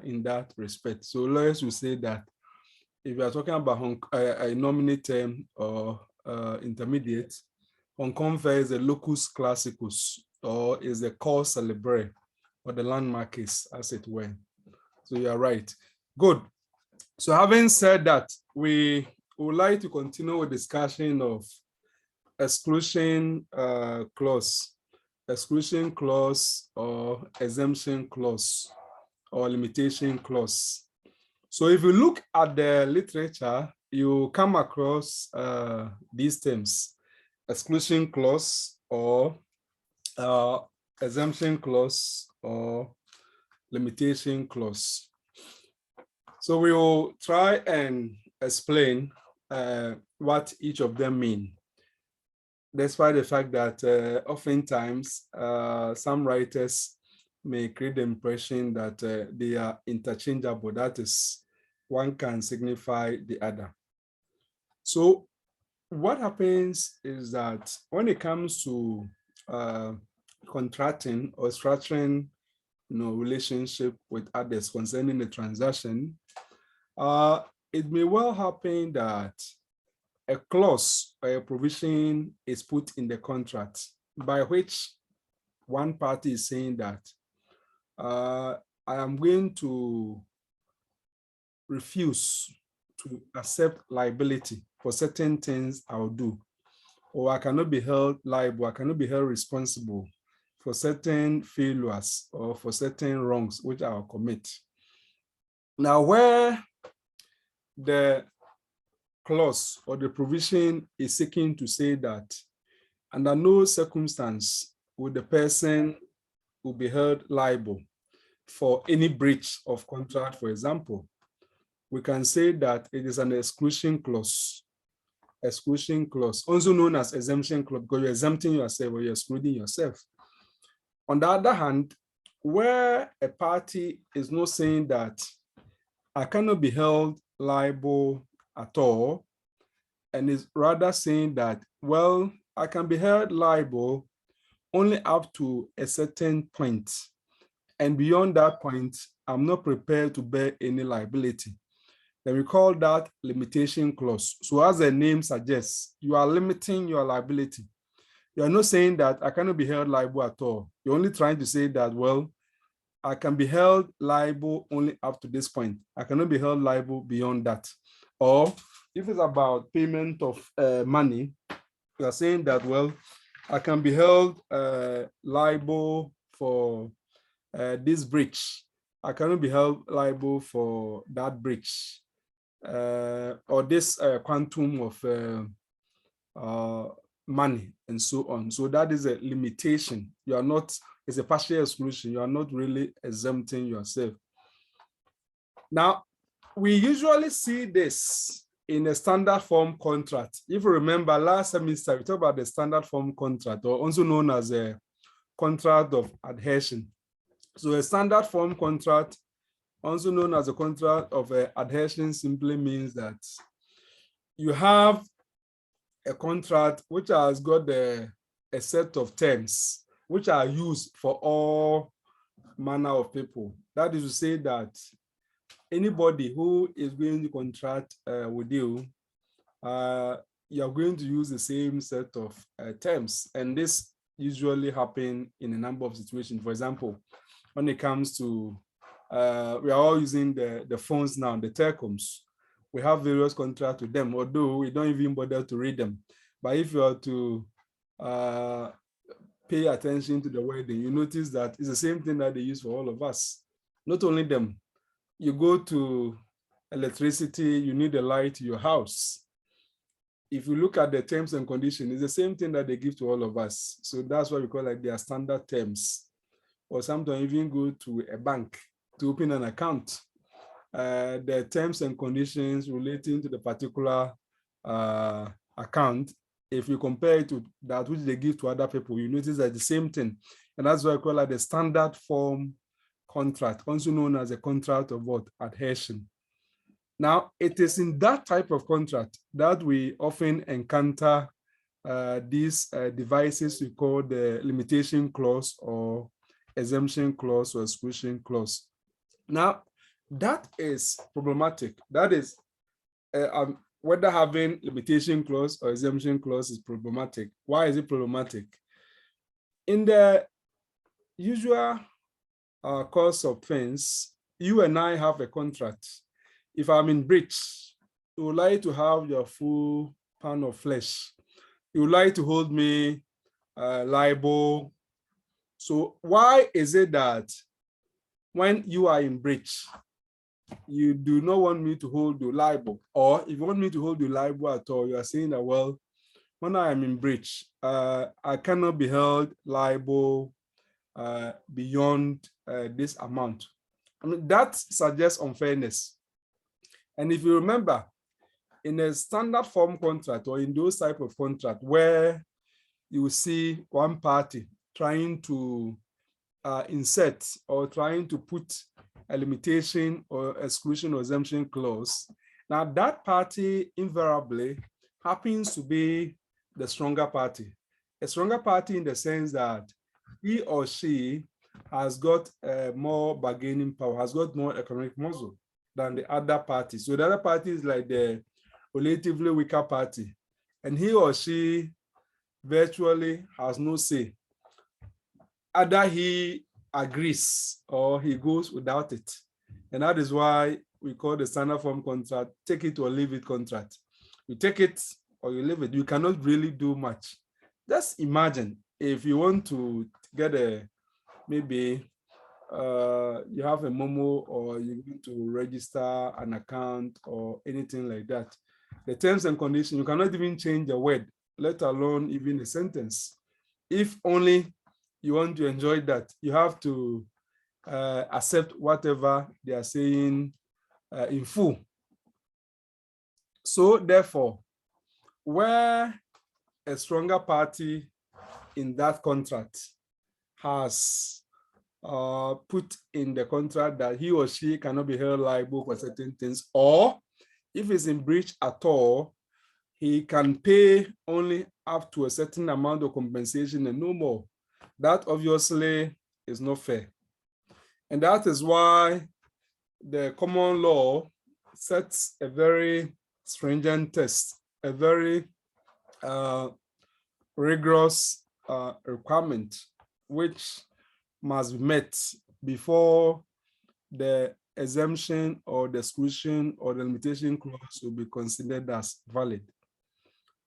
A: in that respect. So lawyers will say that if you are talking about a innominate term or intermediate, Hong Kong Fair is a locus classicus, or is the cause célèbre, or the landmark case, as it were. So you are right. Good. So having said that, we would like to continue with discussion of exclusion clause or exemption clause or limitation clause. So if you look at the literature, you come across these terms: exclusion clause or exemption clause or limitation clause. So we will try and explain what each of them mean, despite the fact that oftentimes some writers may create the impression that they are interchangeable. That is, one can signify the other. So what happens is that when it comes to contracting or structuring relationship with others concerning the transaction, it may well happen that a clause or a provision is put in the contract by which one party is saying that I am going to refuse to accept liability for certain things I'll do, or I cannot be held liable, I cannot be held responsible for certain failures or for certain wrongs which I'll commit. Now, where the clause or the provision is seeking to say that under no circumstance would the person will be held liable for any breach of contract, for example, we can say that it is an exclusion clause. Exclusion clause, also known as exemption clause, because you're exempting yourself or you're excluding yourself. On the other hand, where a party is not saying that I cannot be held liable at all, and is rather saying that, well, I can be held liable only up to a certain point, and beyond that point, I'm not prepared to bear any liability, then we call that limitation clause. So as the name suggests, you are limiting your liability. You are not saying that I cannot be held liable at all. You're only trying to say that, well, I can be held liable only up to this point. I cannot be held liable beyond that. Or if it's about payment of money, you are saying that, well, I can be held liable for this breach. I cannot be held liable for that breach. Or this quantum of money and so on. So that is a limitation. You are not, it's a partial exclusion. You are not really exempting yourself. Now, we usually see this in a standard form contract. If you remember last semester, we talked about the standard form contract, or also known as a contract of adhesion. So a standard form contract, also known as a contract of adhesion, simply means that you have a contract which has got a set of terms which are used for all manner of people. That is to say that anybody who is going to contract with you, you are going to use the same set of terms. And this usually happens in a number of situations. For example, when it comes to we are all using the phones now, the telecoms. We have various contracts with them, although we don't even bother to read them. But if you are to pay attention to the wording, you notice that it's the same thing that they use for all of us. Not only them, you go to electricity, you need a light to your house. If you look at the terms and conditions, it's the same thing that they give to all of us. So that's why we call it their standard terms. Or sometimes even go to a bank to open an account. The terms and conditions relating to the particular account, if you compare it to that which they give to other people, you notice that the same thing. And that's why I call it the standard form contract, also known as a contract of what? Adhesion. Now, it is in that type of contract that we often encounter these devices we call the limitation clause or exemption clause or exclusion clause. Now, that is problematic. That is whether having limitation clause or exemption clause is problematic. Why is it problematic? In the usual course of things, you and I have a contract. If I'm in breach, you would like to have your full pound of flesh. You would like to hold me liable. So why is it that when you are in breach, you do not want me to hold you liable? Or if you want me to hold you liable at all, you are saying that, well, when I am in breach, I cannot be held liable beyond this amount. I mean, that suggests unfairness. And if you remember, in a standard form contract or in those type of contract where you see one party trying to insert or trying to put a limitation or exclusion or exemption clause, now that party invariably happens to be the stronger party. A stronger party in the sense that he or she has got more bargaining power, has got more economic muscle than the other party. So the other party is like the relatively weaker party, and he or she virtually has no say. Either he agrees or he goes without it. And that is why we call the standard form contract, take it or leave it contract. You take it or you leave it. You cannot really do much. Just imagine if you want to get a, maybe you have a Momo or you want to register an account or anything like that. The terms and conditions, you cannot even change a word, let alone even a sentence. If only you want to enjoy that, you have to accept whatever they are saying in full. So therefore, where a stronger party in that contract has put in the contract that he or she cannot be held liable for certain things, or if it's in breach at all, he can pay only up to a certain amount of compensation and no more. That obviously is not fair. And that is why the common law sets a very stringent test, a very rigorous requirement, which must be met before the exemption or the exclusion or the limitation clause will be considered as valid.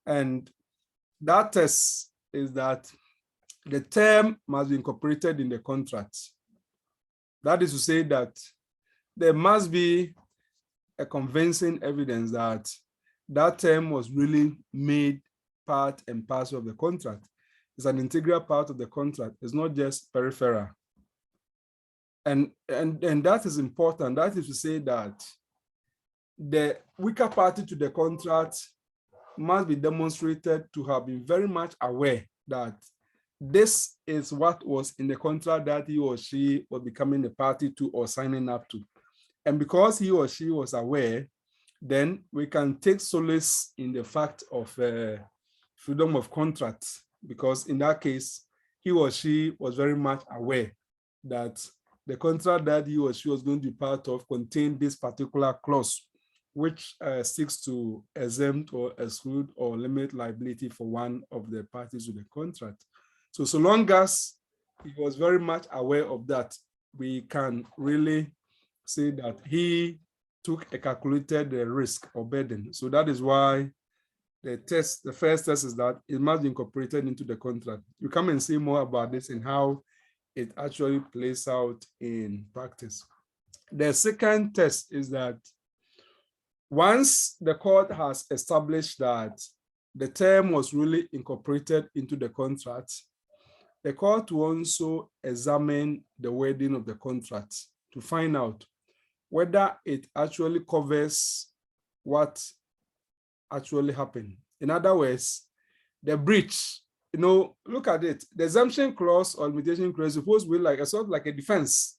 A: And that test is that the term must be incorporated in the contract. That is to say that there must be a convincing evidence that that term was really made part and parcel of the contract. It's an integral part of the contract. It's not just peripheral. And that is important. That is to say that the weaker party to the contract must be demonstrated to have been very much aware that this is what was in the contract that he or she was becoming a party to or signing up to. And because he or she was aware, then we can take solace in the fact of freedom of contract, because in that case, he or she was very much aware that the contract that he or she was going to be part of contained this particular clause, which seeks to exempt or exclude or limit liability for one of the parties to the contract. So long as he was very much aware of that, we can really say that he took a calculated risk or burden. So that is why the first test is that it must be incorporated into the contract. You come and see more about this and how it actually plays out in practice. The second test is that once the court has established that the term was really incorporated into the contract, the court will also examine the wording of the contract to find out whether it actually covers what actually happened. In other words, the breach, look at it. The exemption clause or limitation clause is supposed to be like a sort of like a defense.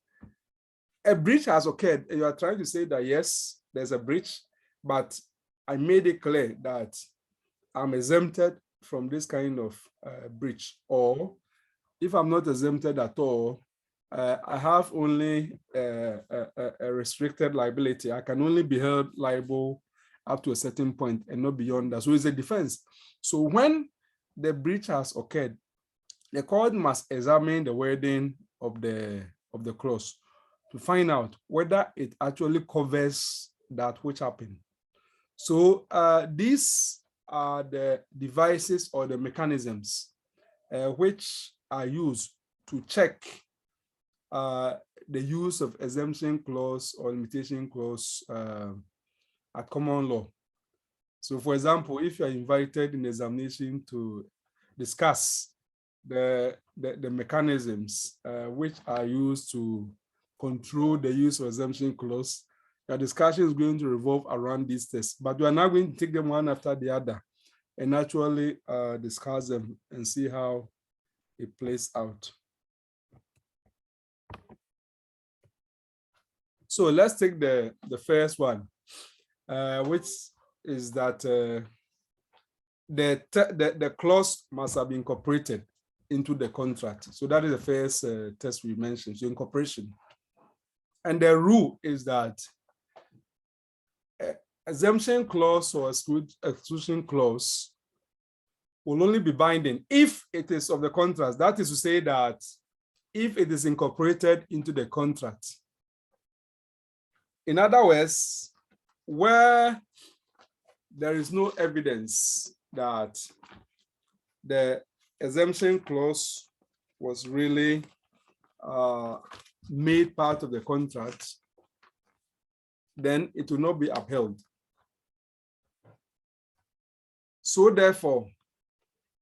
A: A breach has occurred, and you are trying to say that yes, there's a breach, but I made it clear that I'm exempted from this kind of breach. Or if I'm not exempted at all, I have only a restricted liability. I can only be held liable up to a certain point and not beyond that. So it's a defense. So when the breach has occurred, the court must examine the wording of the clause to find out whether it actually covers that which happened. So these are the devices or the mechanisms which are used to check the use of exemption clause or limitation clause at common law. So for example, if you are invited in examination to discuss the mechanisms which are used to control the use of exemption clause, your discussion is going to revolve around these tests, but we are now going to take them one after the other and actually discuss them and see how it plays out. So let's take the first one, which is that the clause must have been incorporated into the contract. So that is the first test we mentioned, so incorporation. And the rule is that exemption clause or exclusion clause will only be binding if it is of the contract. That is to say that if it is incorporated into the contract. In other words, where there is no evidence that the exemption clause was really made part of the contract, then it will not be upheld. So therefore,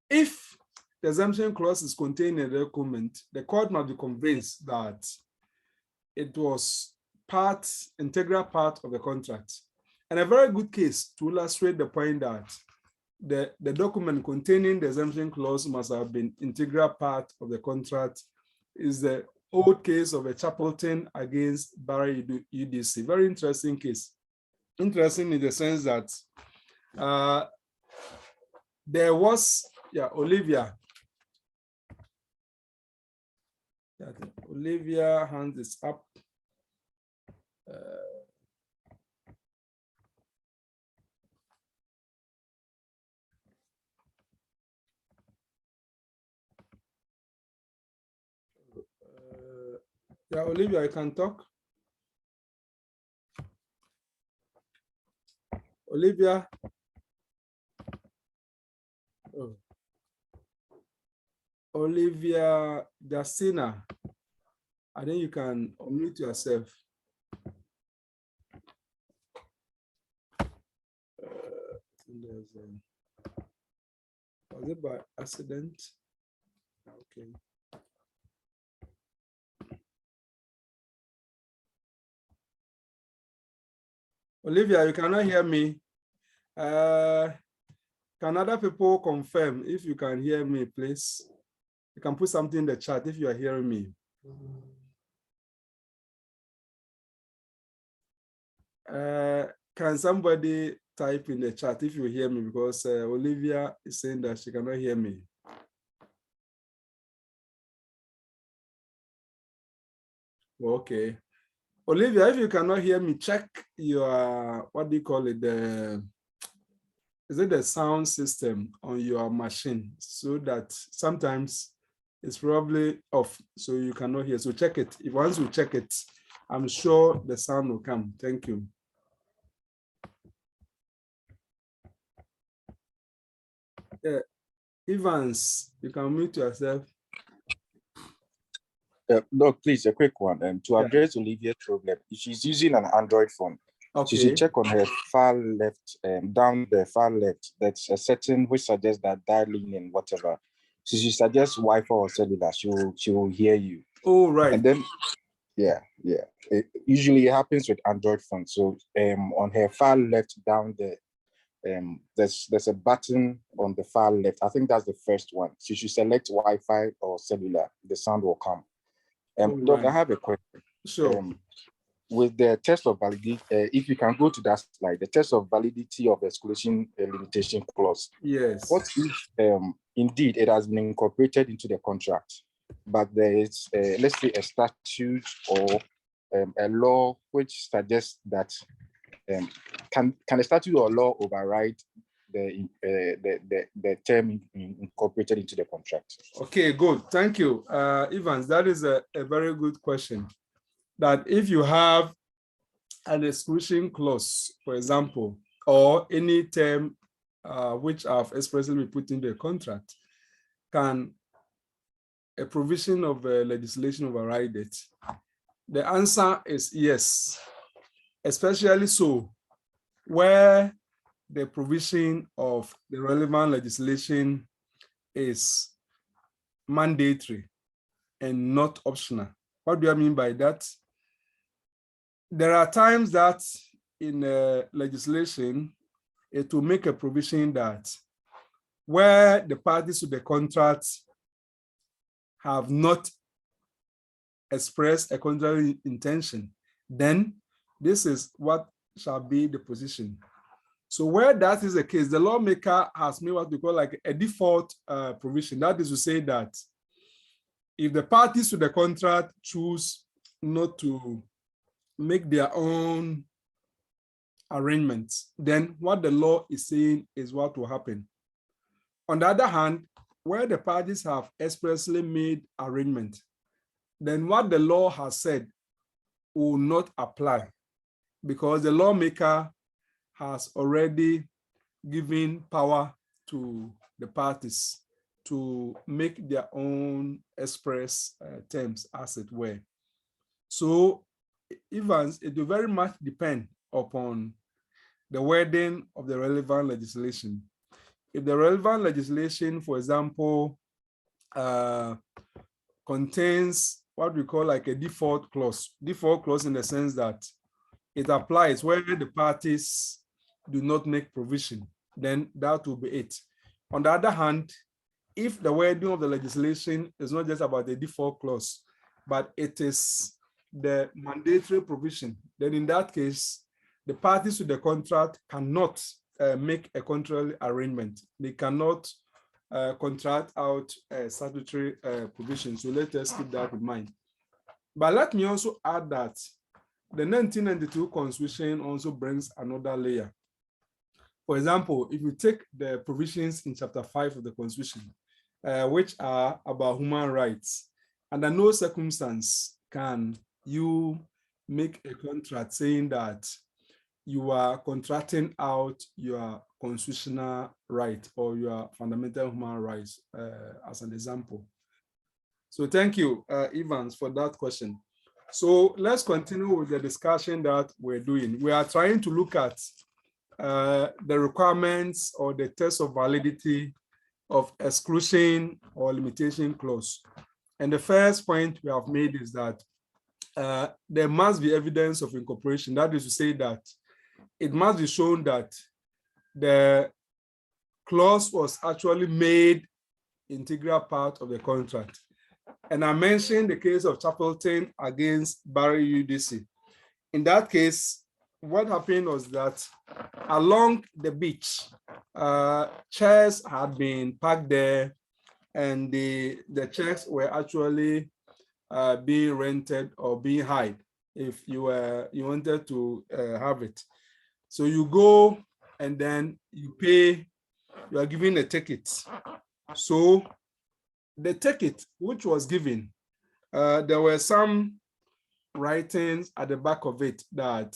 A: if the exemption clause is contained in the document, the court must be convinced that it was integral part of the contract. And a very good case to illustrate the point that the document containing the exemption clause must have been integral part of the contract is the old case of a Chapelton against Barry UDC. Very interesting case. Interesting in the sense that there was, Olivia. Olivia hand is up. Olivia, you can talk. Olivia. Oh. Olivia Justina, I think you can unmute yourself. Was it by accident? Okay. Olivia, you cannot hear me. Can other people confirm if you can hear me, please? You can put something in the chat if you are hearing me. Can somebody type in the chat if you hear me, because Olivia is saying that she cannot hear me. Okay. Olivia, if you cannot hear me, check your, what do you call it? Is it the sound system on your machine? So that sometimes it's probably off, so you cannot hear. So check it. If once you check it, I'm sure the sound will come. Thank you. Evans, you can mute yourself.
C: Doc, please, a quick one. To address Olivia's problem, she's using an Android phone.
A: Okay.
C: She should check on her far left, down the far left. That's a setting which suggests that dialing and whatever. So she suggests Wi-Fi or cellular. She will hear you.
A: Oh, right.
C: And then, yeah. It usually happens with Android phones. So on her far left, down there, there's a button on the far left. I think that's the first one. She should select Wi-Fi or cellular. The sound will come. Doc,
A: right.
C: I have a question.
A: Sure.
C: With the test of validity, if you can go to that slide, the test of validity of exclusion limitation clause.
A: Yes.
C: What if indeed it has been incorporated into the contract, but there is, let's say, a statute or a law which suggests that can a statute or law override the term incorporated into the contract?
A: Okay, good. Thank you, Evans. That is a very good question. That if you have an exclusion clause, for example, or any term which have expressly been put into a contract, can a provision of legislation override it? The answer is yes, especially so where the provision of the relevant legislation is mandatory and not optional. What do I mean by that? There are times that in legislation, it will make a provision that where the parties to the contract have not expressed a contrary intention, then this is what shall be the position. So where that is the case, the lawmaker has made what we call like a default provision. That is to say that if the parties to the contract choose not to make their own arrangements, then what the law is saying is what will happen. On the other hand, where the parties have expressly made arrangement, then what the law has said will not apply, because the lawmaker has already given power to the parties to make their own express terms, as it were. So, Evans, it will very much depend upon the wording of the relevant legislation. If the relevant legislation, for example, contains what we call like a default clause in the sense that it applies where the parties do not make provision, then that will be it. On the other hand, if the wording of the legislation is not just about the default clause, but it is the mandatory provision, then in that case, the parties to the contract cannot make a contractual arrangement. They cannot contract out statutory provisions. So let us keep that in mind. But let me also add that the 1992 Constitution also brings another layer. For example, if you take the provisions in Chapter 5 of the Constitution, which are about human rights, under no circumstance can you make a contract saying that you are contracting out your constitutional right or your fundamental human rights, as an example. So thank you, Evans, for that question. So let's continue with the discussion that we're doing. We are trying to look at the requirements or the test of validity of exclusion or limitation clause. And the first point we have made is that there must be evidence of incorporation. That is to say that it must be shown that the clause was actually made integral part of the contract. And I mentioned the case of Chapelton against Barry UDC. In that case, what happened was that along the beach, chairs had been parked there, and the chairs were actually being rented or being hired if you wanted to have it. So you go and then you pay, you are given a ticket. So the ticket which was given, there were some writings at the back of it that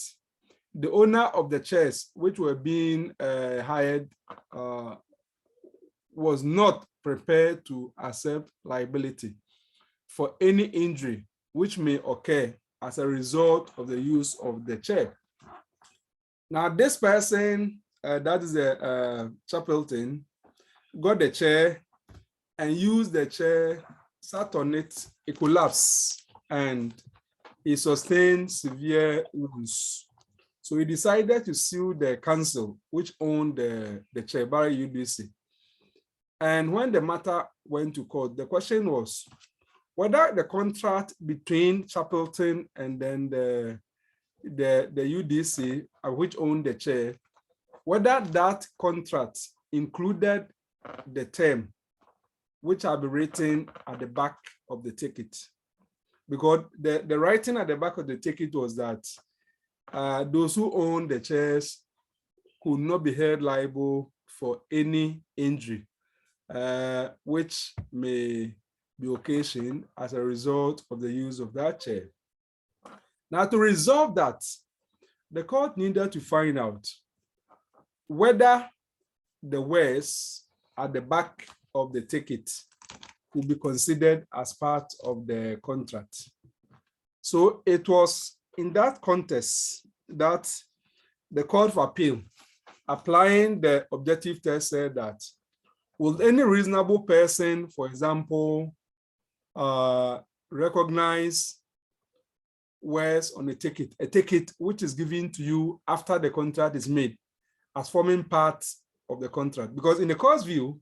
A: the owner of the chairs which were being hired was not prepared to accept liability for any injury which may occur as a result of the use of the chair. Now, this person, that is a Chapelton, got the chair and used the chair, sat on it, it collapsed, and he sustained severe wounds. So he decided to sue the council, which owned the chair, Barry UDC. And when the matter went to court, the question was whether the contract between Chapelton and then the UDC, which owned the chair, whether that contract included the term which have been written at the back of the ticket. Because the writing at the back of the ticket was that those who own the chairs could not be held liable for any injury which may be occasioned as a result of the use of that chair. Now, to resolve that, the court needed to find out whether the words at the back of the ticket could be considered as part of the contract. So it was in that context that the Court of Appeal, applying the objective test, said that would any reasonable person, for example, recognize words on a ticket which is given to you after the contract is made as forming part of the contract? Because in the court's view,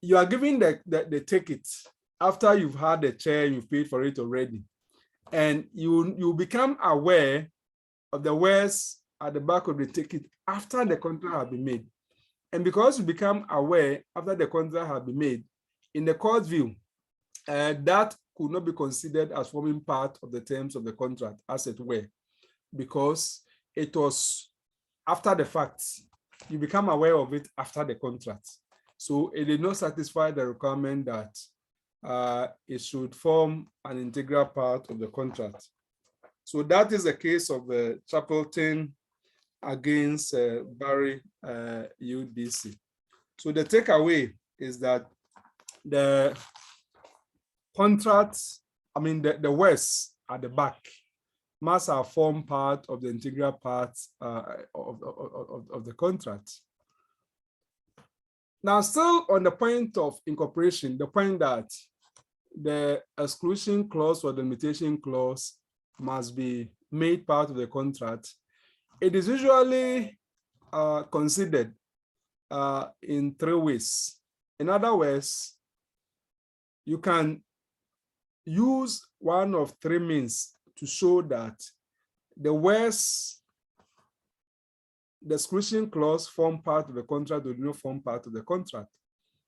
A: you are giving the ticket after you've had the chair, you've paid for it already, and you become aware of the words at the back of the ticket after the contract has been made. And because you become aware after the contract has been made, in the court's view, that could not be considered as forming part of the terms of the contract, as it were, because it was after the fact. You become aware of it after the contract. So it did not satisfy the requirement that it should form an integral part of the contract. So that is the case of Chapelton against Barry UDC. So the takeaway is that the contracts, I mean, the words at the back must have formed part of the integral part of the contract. Now, still on the point of incorporation, the point that the exclusion clause or the limitation clause must be made part of the contract, it is usually considered in three ways. In other words, you can use one of three means to show that the words, the exclusion clause form part of the contract or do not form part of the contract.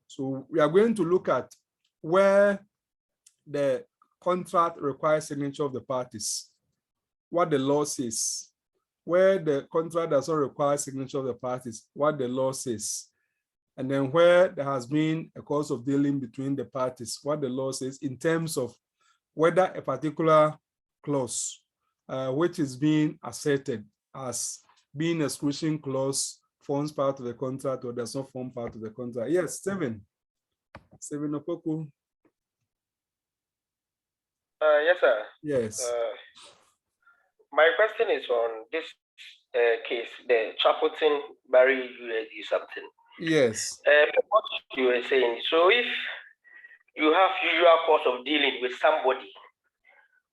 A: So we are going to look at where the contract requires signature of the parties, what the law says. Where the contract does not require signature of the parties, what the law says. And then where there has been a cause of dealing between the parties, what the law says in terms of whether a particular clause which is being asserted as being exclusion clause forms part of the contract or does not form part of the contract. Yes, Stephen Opoku.
D: Yes, sir.
A: Yes.
D: My question is on this case, the Chapelton Barry USD something.
A: Yes.
D: What you were saying. So if you have usual course of dealing with somebody,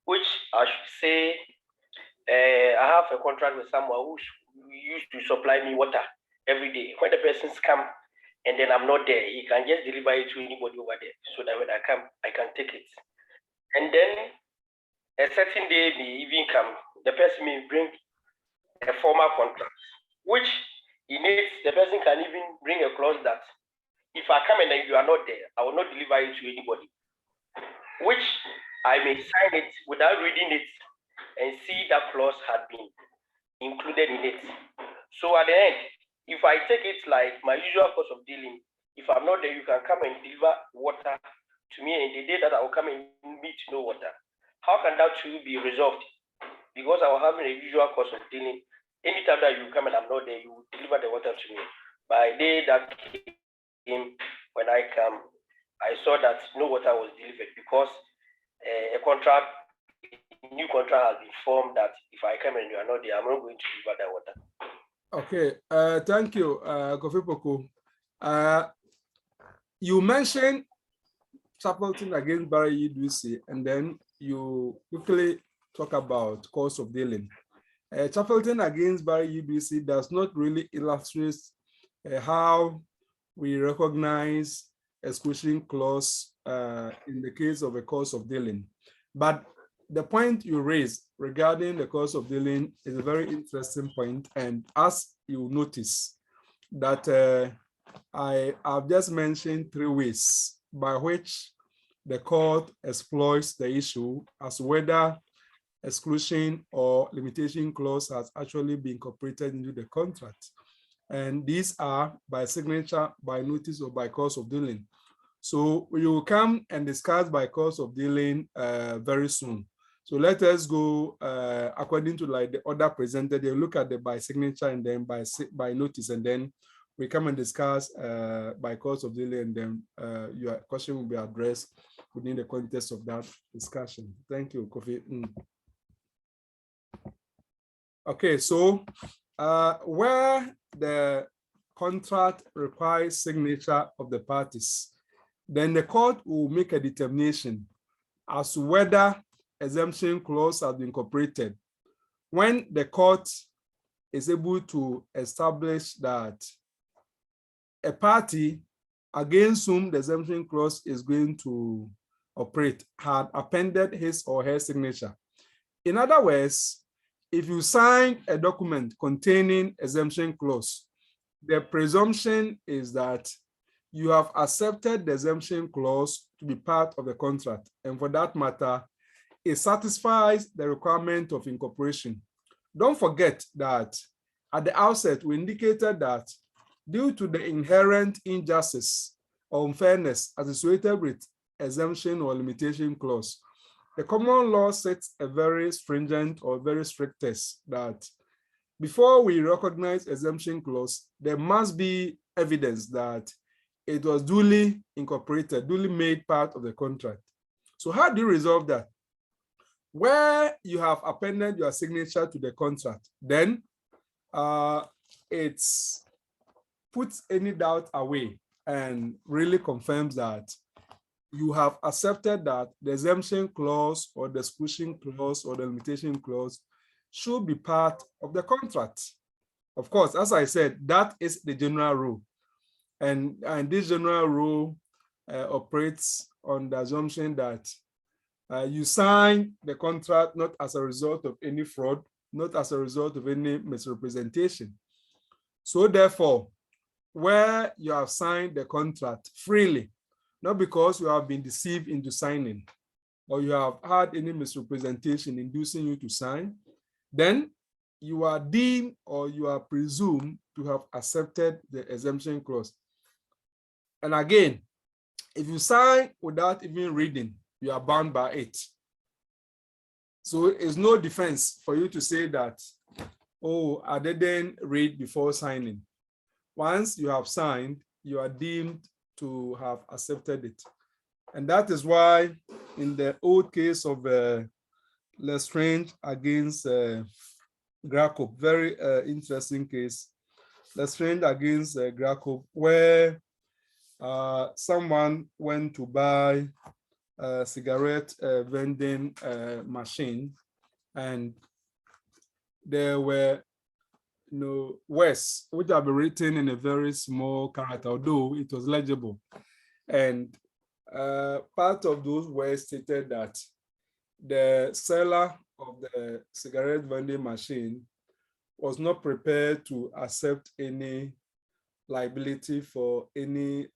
D: which I should say, I have a contract with someone who used to supply me water every day. When the persons come and then I'm not there, he can just deliver it to anybody over there so that when I come, I can take it. And then a certain day may even come, the person may bring a formal contract, which he needs, the person can even bring a clause that if I come and then you are not there, I will not deliver it to anybody, which I may sign it without reading it and see that clause had been included in it. So at the end, if I take it like my usual course of dealing, if I'm not there, you can come and deliver water to me, and the day that I will come and meet no water, how can that too be resolved? Because I will have a usual course of dealing. Anytime that you come and I'm not there, you will deliver the water to me. By the day that came, when I come, I saw that no water was delivered because a new contract has been formed that if I come and you are not there, I'm not going to deliver that water.
A: Okay, thank you, Kofi Poku. You mentioned Chapelton against Barry UDC, and then you quickly talk about course of dealing. Chapelton against Barry UDC does not really illustrate how we recognize exclusion clause in the case of a course of dealing. But the point you raised regarding the course of dealing is a very interesting point. And as you notice that I have just mentioned three ways by which the court exploits the issue as whether exclusion or limitation clause has actually been incorporated into the contract. And these are by signature, by notice, or by course of dealing. So we will come and discuss by course of dealing very soon. So let us go according to like the order presented. They look at the by signature and then by notice, and then we come and discuss by course of dealing, and then your question will be addressed within the context of that discussion. Thank you, Kofi. Okay, so where the contract requires signature of the parties, then the court will make a determination as to whether exemption clause has been incorporated. When the court is able to establish that a party against whom the exemption clause is going to operate had appended his or her signature. In other words, if you sign a document containing exemption clause, the presumption is that you have accepted the exemption clause to be part of the contract. And for that matter, it satisfies the requirement of incorporation don't forget that at the outset, we indicated that due to the inherent injustice or unfairness associated with exemption or limitation clause, the common law sets a very stringent or very strict test that before we recognize exemption clause, there must be evidence that it was duly incorporated, duly made part of the contract. So how do you resolve that? Where you have appended your signature to the contract, then it's puts any doubt away and really confirms that you have accepted that the exemption clause or the exclusion clause or the limitation clause should be part of the contract. Of course, as I said, that is the general rule. And this general rule operates on the assumption that you sign the contract not as a result of any fraud, not as a result of any misrepresentation. So therefore, where you have signed the contract freely, not because you have been deceived into signing, or you have had any misrepresentation inducing you to sign, then you are deemed or you are presumed to have accepted the exemption clause. And again, if you sign without even reading, you are bound by it. So it's no defense for you to say that, oh, I didn't read before signing. Once you have signed, you are deemed to have accepted it. And that is why in the old case of Lestrange against Graco, very interesting case, Lestrange against Graco, where someone went to buy a cigarette vending machine, and there were words which have been written in a very small character, although it was legible. And part of those words stated that the seller of the cigarette vending machine was not prepared to accept any liability for any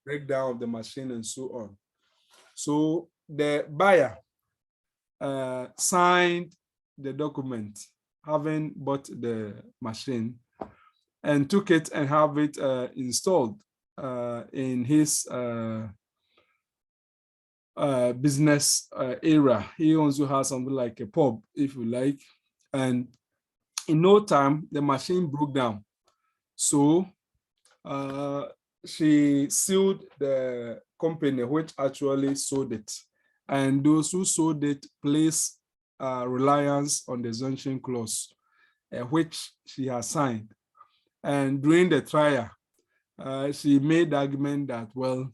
A: breakdown of the machine and so on. So the buyer signed the document having bought the machine and took it and have it installed in his business area. He also has something like a pub, if you like, and in no time the machine broke down. So she sued the company which actually sold it, and those who sold it placed reliance on the exemption clause, which she has signed. And during the trial, she made the argument that, well,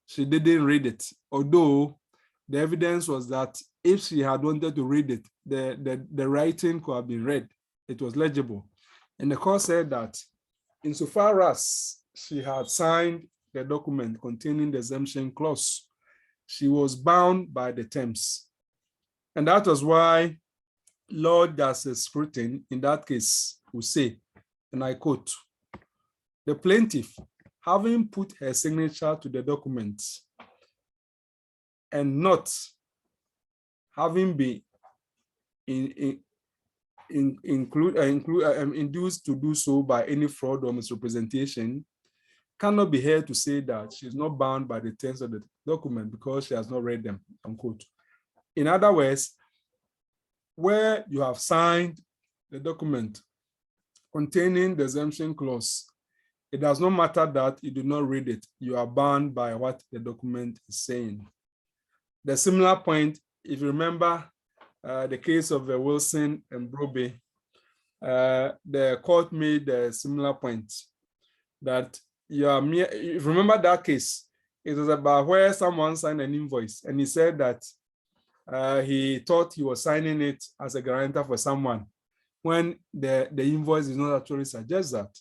A: she didn't read it, although the evidence was that if she had wanted to read it, the writing could have been read. It was legible. And the court said that insofar as she had signed the document containing the exemption clause, she was bound by the terms. And that was why Lord Justice Scruton, in that case, will say, and I quote, "The plaintiff, having put her signature to the document and not having been induced to do so by any fraud or misrepresentation, cannot be held to say that she is not bound by the terms of the document because she has not read them," unquote. In other words, where you have signed the document containing the exemption clause, it does not matter that you do not read it. You are bound by what the document is saying. The similar point, if you remember the case of Wilson and Brobe, the court made a similar point that if you remember that case, it was about where someone signed an invoice and he said that he thought he was signing it as a guarantor for someone when the invoice is not actually suggest that.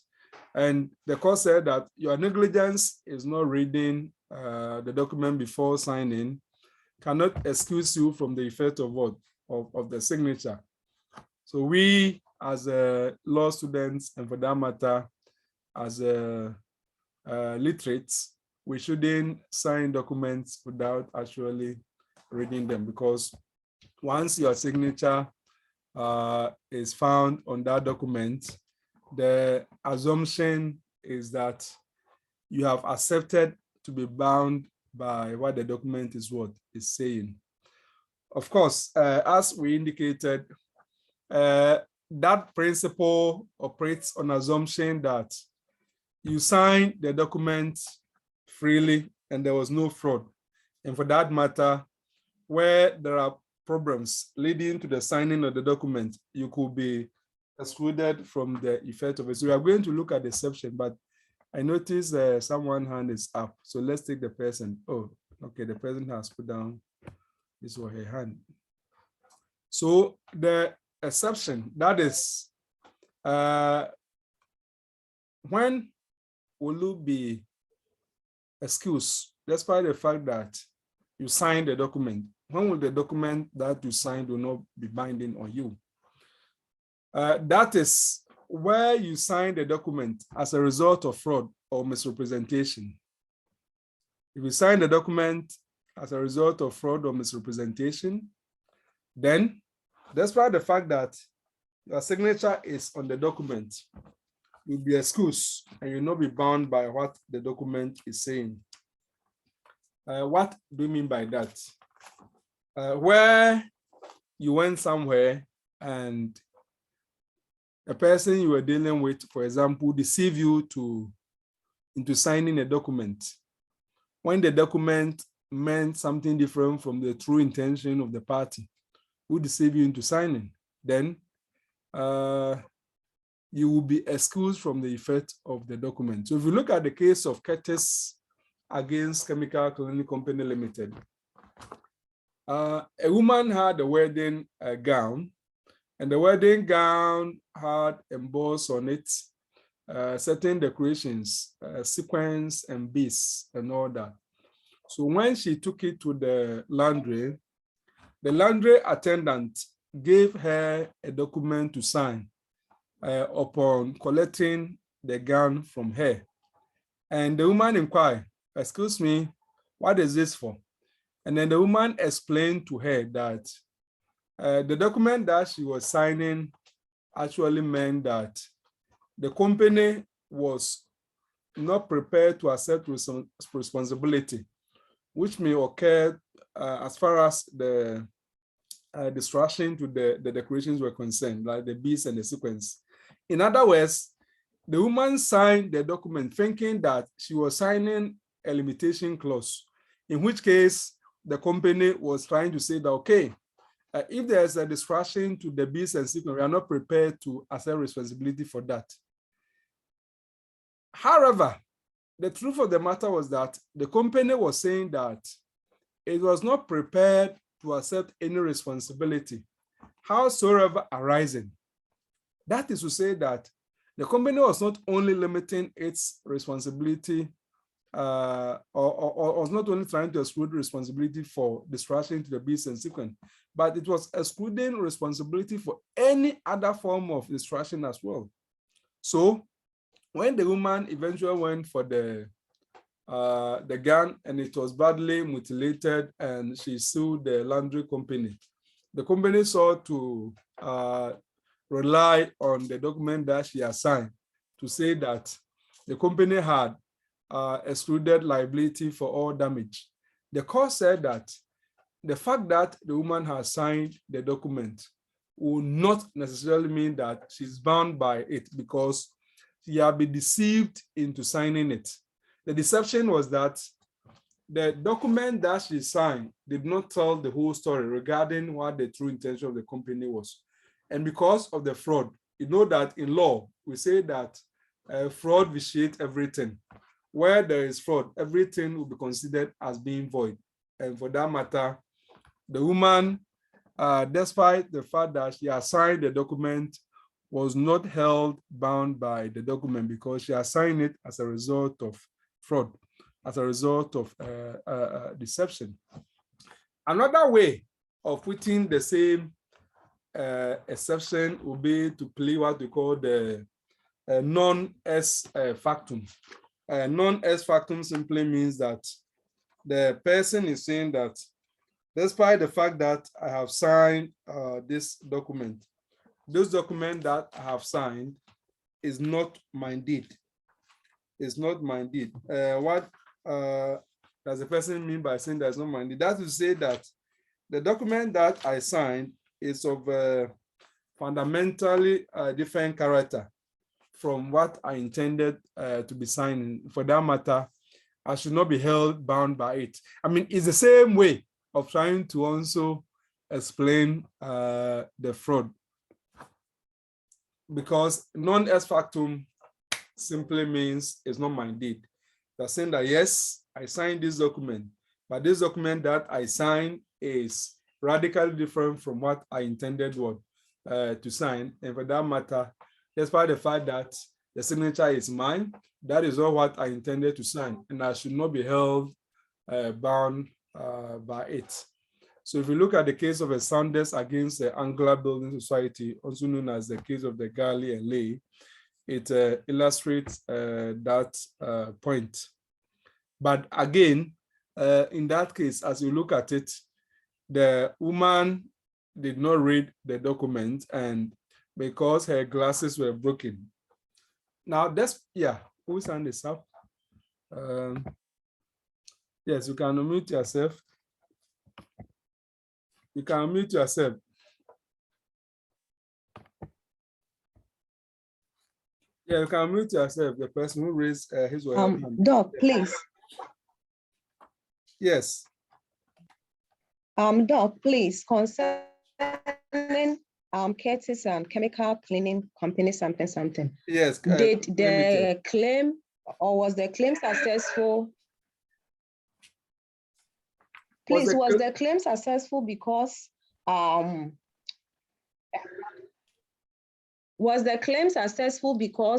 A: And the court said that your negligence is not reading the document before signing cannot excuse you from the effect of what? Of the signature. So we as law students, and for that matter, as literates, we shouldn't sign documents without actually reading them, because once your signature is found on that document, the assumption is that you have accepted to be bound by what the document is saying. Of course, as we indicated, that principle operates on assumption that you signed the document freely and there was no fraud. And for that matter, where there are problems leading to the signing of the document, you could be excluded from the effect of it. So we are going to look at the exception, but I notice someone's hand is up. So let's take the person. Oh, okay, the person has put down his or her hand. So the exception, that is, when will you be excused despite the fact that you signed the document? When will the document that you signed will not be binding on you? That is where you signed the document as a result of fraud or misrepresentation. If you sign the document as a result of fraud or misrepresentation, then despite the fact that your signature is on the document, you'll be excused and you'll not be bound by what the document is saying. What do you mean by that? Where you went somewhere and a person you were dealing with, for example, deceive you into signing a document, when the document meant something different from the true intention of the party who deceived you into signing, then you will be excused from the effect of the document. So if you look at the case of Curtis against Chemical Cleaning Company Limited, a woman had a wedding gown, and the wedding gown had embossed on it certain decorations, sequins and beads and all that. So when she took it to the laundry attendant gave her a document to sign upon collecting the gown from her. And the woman inquired, "Excuse me, what is this for?" And then the woman explained to her that the document that she was signing actually meant that the company was not prepared to accept responsibility, which may occur as far as the destruction to the decorations were concerned, like the beads and the sequins. In other words, the woman signed the document thinking that she was signing a limitation clause, in which case the company was trying to say that, okay, if there's a destruction to the beads and sequins, we are not prepared to accept responsibility for that. However, the truth of the matter was that the company was saying that it was not prepared to accept any responsibility, howsoever arising. That is to say that the company was not only limiting its responsibility or was not only trying to exclude responsibility for destruction to the beads and sequins, but it was excluding responsibility for any other form of destruction as well. So when the woman eventually went for the gown and it was badly mutilated and she sued the laundry company, the company sought to rely on the document that she had signed to say that the company had excluded liability for all damage. The court said that the fact that the woman has signed the document will not necessarily mean that she's bound by it because she had been deceived into signing it. The deception was that the document that she signed did not tell the whole story regarding what the true intention of the company was. And because of the fraud, you know that in law, we say that fraud vitiates everything. Where there is fraud, everything will be considered as being void. And for that matter, the woman, despite the fact that she has signed the document, was not held bound by the document because she has signed it as a result of fraud, as a result of deception. Another way of putting the same exception would be to play what we call the non-ex factum. Non-ex factum simply means that the person is saying that despite the fact that I have signed this document, those documents that I have signed is not my deed. It's not my deed. What does the person mean by saying that's not my deed? That is to say that the document that I signed is of fundamentally different character from what I intended to be signing. For that matter, I should not be held bound by it. I mean, it's the same way of trying to also explain the fraud, because non ex factum simply means it's not my deed. They're saying that, yes, I signed this document, but this document that I signed is radically different from what I intended to sign. And for that matter, despite the fact that the signature is mine, that is not what I intended to sign, and I should not be held bound by it. So if you look at the case of a Sanders against the Angular Building Society, also known as the case of the Gali and Lay, it illustrates that point. But again, in that case, as you look at it, the woman did not read the document, and because her glasses were broken. Now that's, yeah, who signed this up? Yes, you can unmute yourself. You can unmute yourself. Yeah, you can unmute yourself, the person who raised his or her hand.
E: Doc, please.
A: Yes.
E: Doc, please, concerning Curtis Chemical Cleaning Company, something.
A: Yes.
E: Did the claim, or was the claim successful? Please, was the claim successful because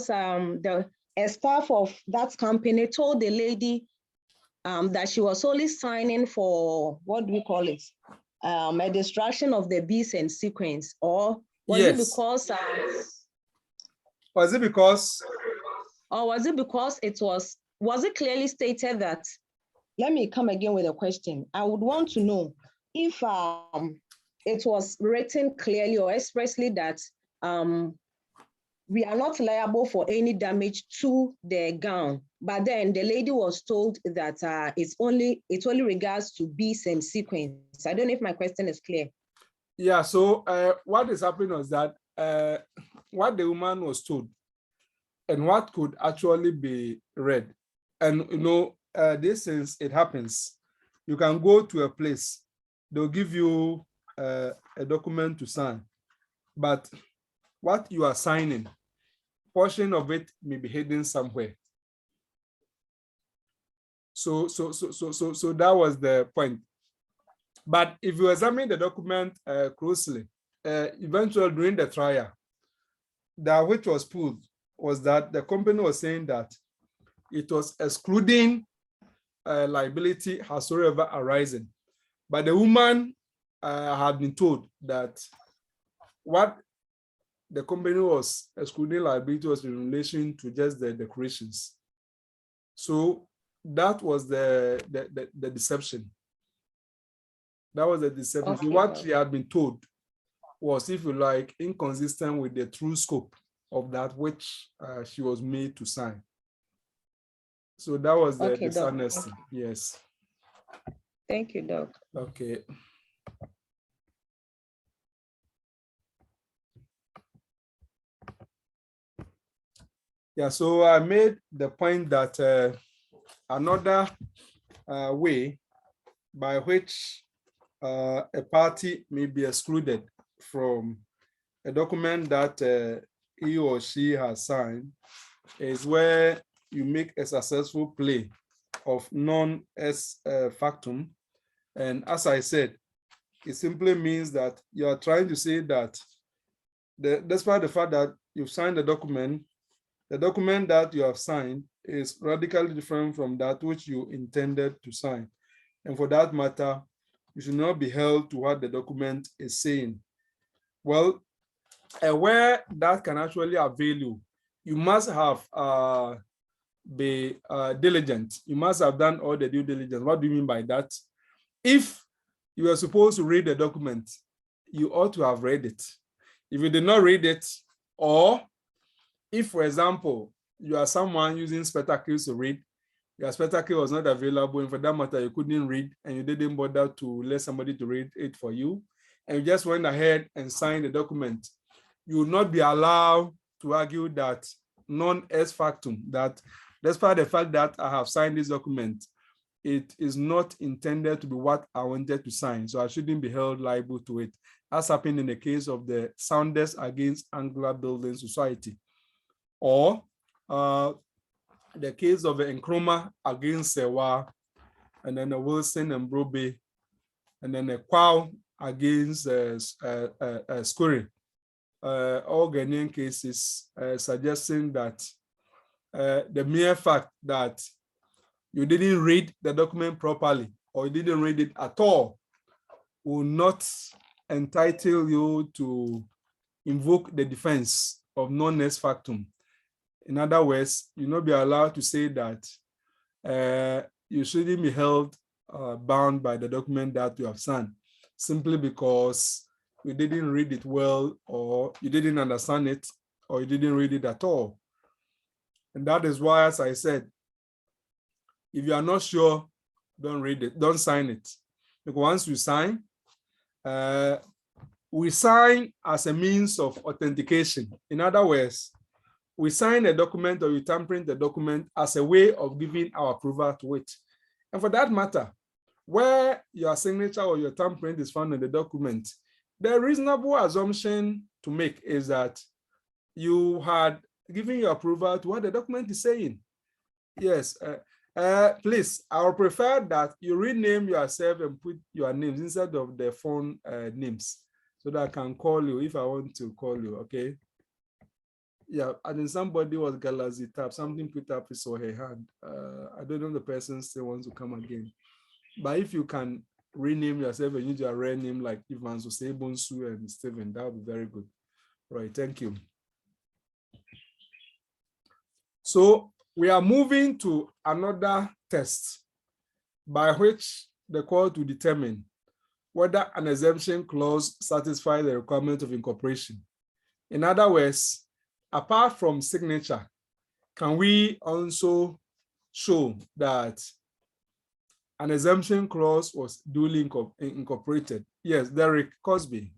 E: a staff of that company told the lady that she was only signing for, what do we call it? A destruction of the beats and sequence, or was
A: Yes.
E: it because?
A: Was it because?
E: Or was it because was it clearly stated that? Let me come again with a question. I would want to know if it was written clearly or expressly that we are not liable for any damage to the gown, but then the lady was told that it only regards to beats and sequence. I don't know if my question is clear.
A: Yeah, so what is happening was that what the woman was told and what could actually be read. And you know, this since it happens, you can go to a place, they'll give you a document to sign, but what you are signing, portion of it may be hidden somewhere. So that was the point. But if you examine the document closely, eventually during the trial, that which was proved was that the company was saying that it was excluding liability howsoever arising. But the woman had been told that what the company was excluding liability was in relation to just the decorations. So that was the deception. That was the deception.
E: Okay.
A: So what she had been told was, if you like, inconsistent with the true scope of that which she was made to sign. So that was the dishonesty. Yes.
E: Thank you, Doc.
A: Okay. Yeah, so I made the point that another way by which a party may be excluded from a document that he or she has signed is where you make a successful play of non ex factum. And as I said, it simply means that you are trying to say that despite the fact that you've signed the document that you have signed is radically different from that which you intended to sign. And for that matter, you should not be held to what the document is saying. Well, where that can actually avail you, you must have be diligent. You must have done all the due diligence. What do you mean by that? If you are supposed to read the document, you ought to have read it. If you did not read it, or if, for example, you are someone using spectacles to read, your spectacle was not available, and for that matter, you couldn't read, and you didn't bother to let somebody to read it for you, and you just went ahead and signed the document, you will not be allowed to argue that non-ex factum, that despite the fact that I have signed this document, it is not intended to be what I wanted to sign, so I shouldn't be held liable to it. As happened in the case of the Sounders against Angular Building Society, or the case of the Nkrumah against Sewa, and then the Wilson and Brobe, and then the Kwao against Skuri. All Ghanaian cases suggesting that the mere fact that you didn't read the document properly, or you didn't read it at all, will not entitle you to invoke the defense of non-ex factum. In other words, you'll not be allowed to say that you shouldn't be held bound by the document that you have signed, simply because you didn't read it well, or you didn't understand it, or you didn't read it at all. And that is why, as I said, if you are not sure, don't read it, don't sign it. Because once you sign, we sign as a means of authentication. In other words, we sign a document, or you tampering the document as a way of giving our approval to it. And for that matter, where your signature or your tampering is found in the document, the reasonable assumption to make is that you had given your approval to what the document is saying. Yes, please, I would prefer that you rename yourself and put your names instead of the phone names, so that I can call you if I want to call you, okay? Yeah, and then somebody was Galazi Tap, something put up his or her hand. I don't know if the person still wants to come again. But if you can rename yourself and use your rare name like Ivan Sosebonsu and Stephen, that would be very good. Right, thank you. So we are moving to another test by which the court will determine whether an exemption clause satisfies the requirement of incorporation. In other words, apart from signature, can we also show that an exemption clause was duly incorporated? Yes, Derek Cosby.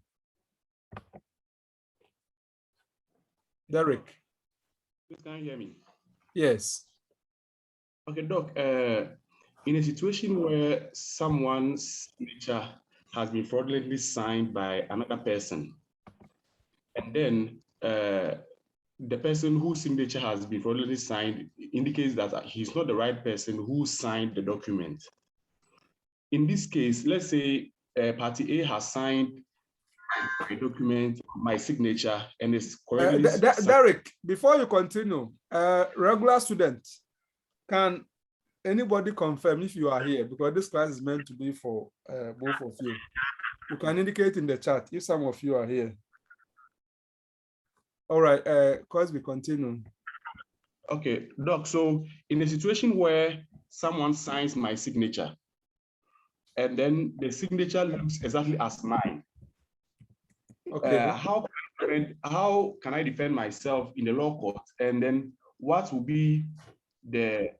A: Derek.
F: Can you hear me?
A: Yes.
F: Okay, Doc, in a situation where someone's signature has been fraudulently signed by another person, and then the person whose signature has been fraudulently signed indicates that he's not the right person who signed the document. In this case, let's say party A has signed a document, my signature, and it's correctly
A: Derek, before you continue, regular student, can anybody confirm if you are here? Because this class is meant to be for both of you. You can indicate in the chat if some of you are here. All right, Cosby, continue.
F: Okay, Doc, so in a situation where someone signs my signature, and then the signature looks exactly as mine,
A: okay.
F: How can I defend myself in the law court? And then what will be the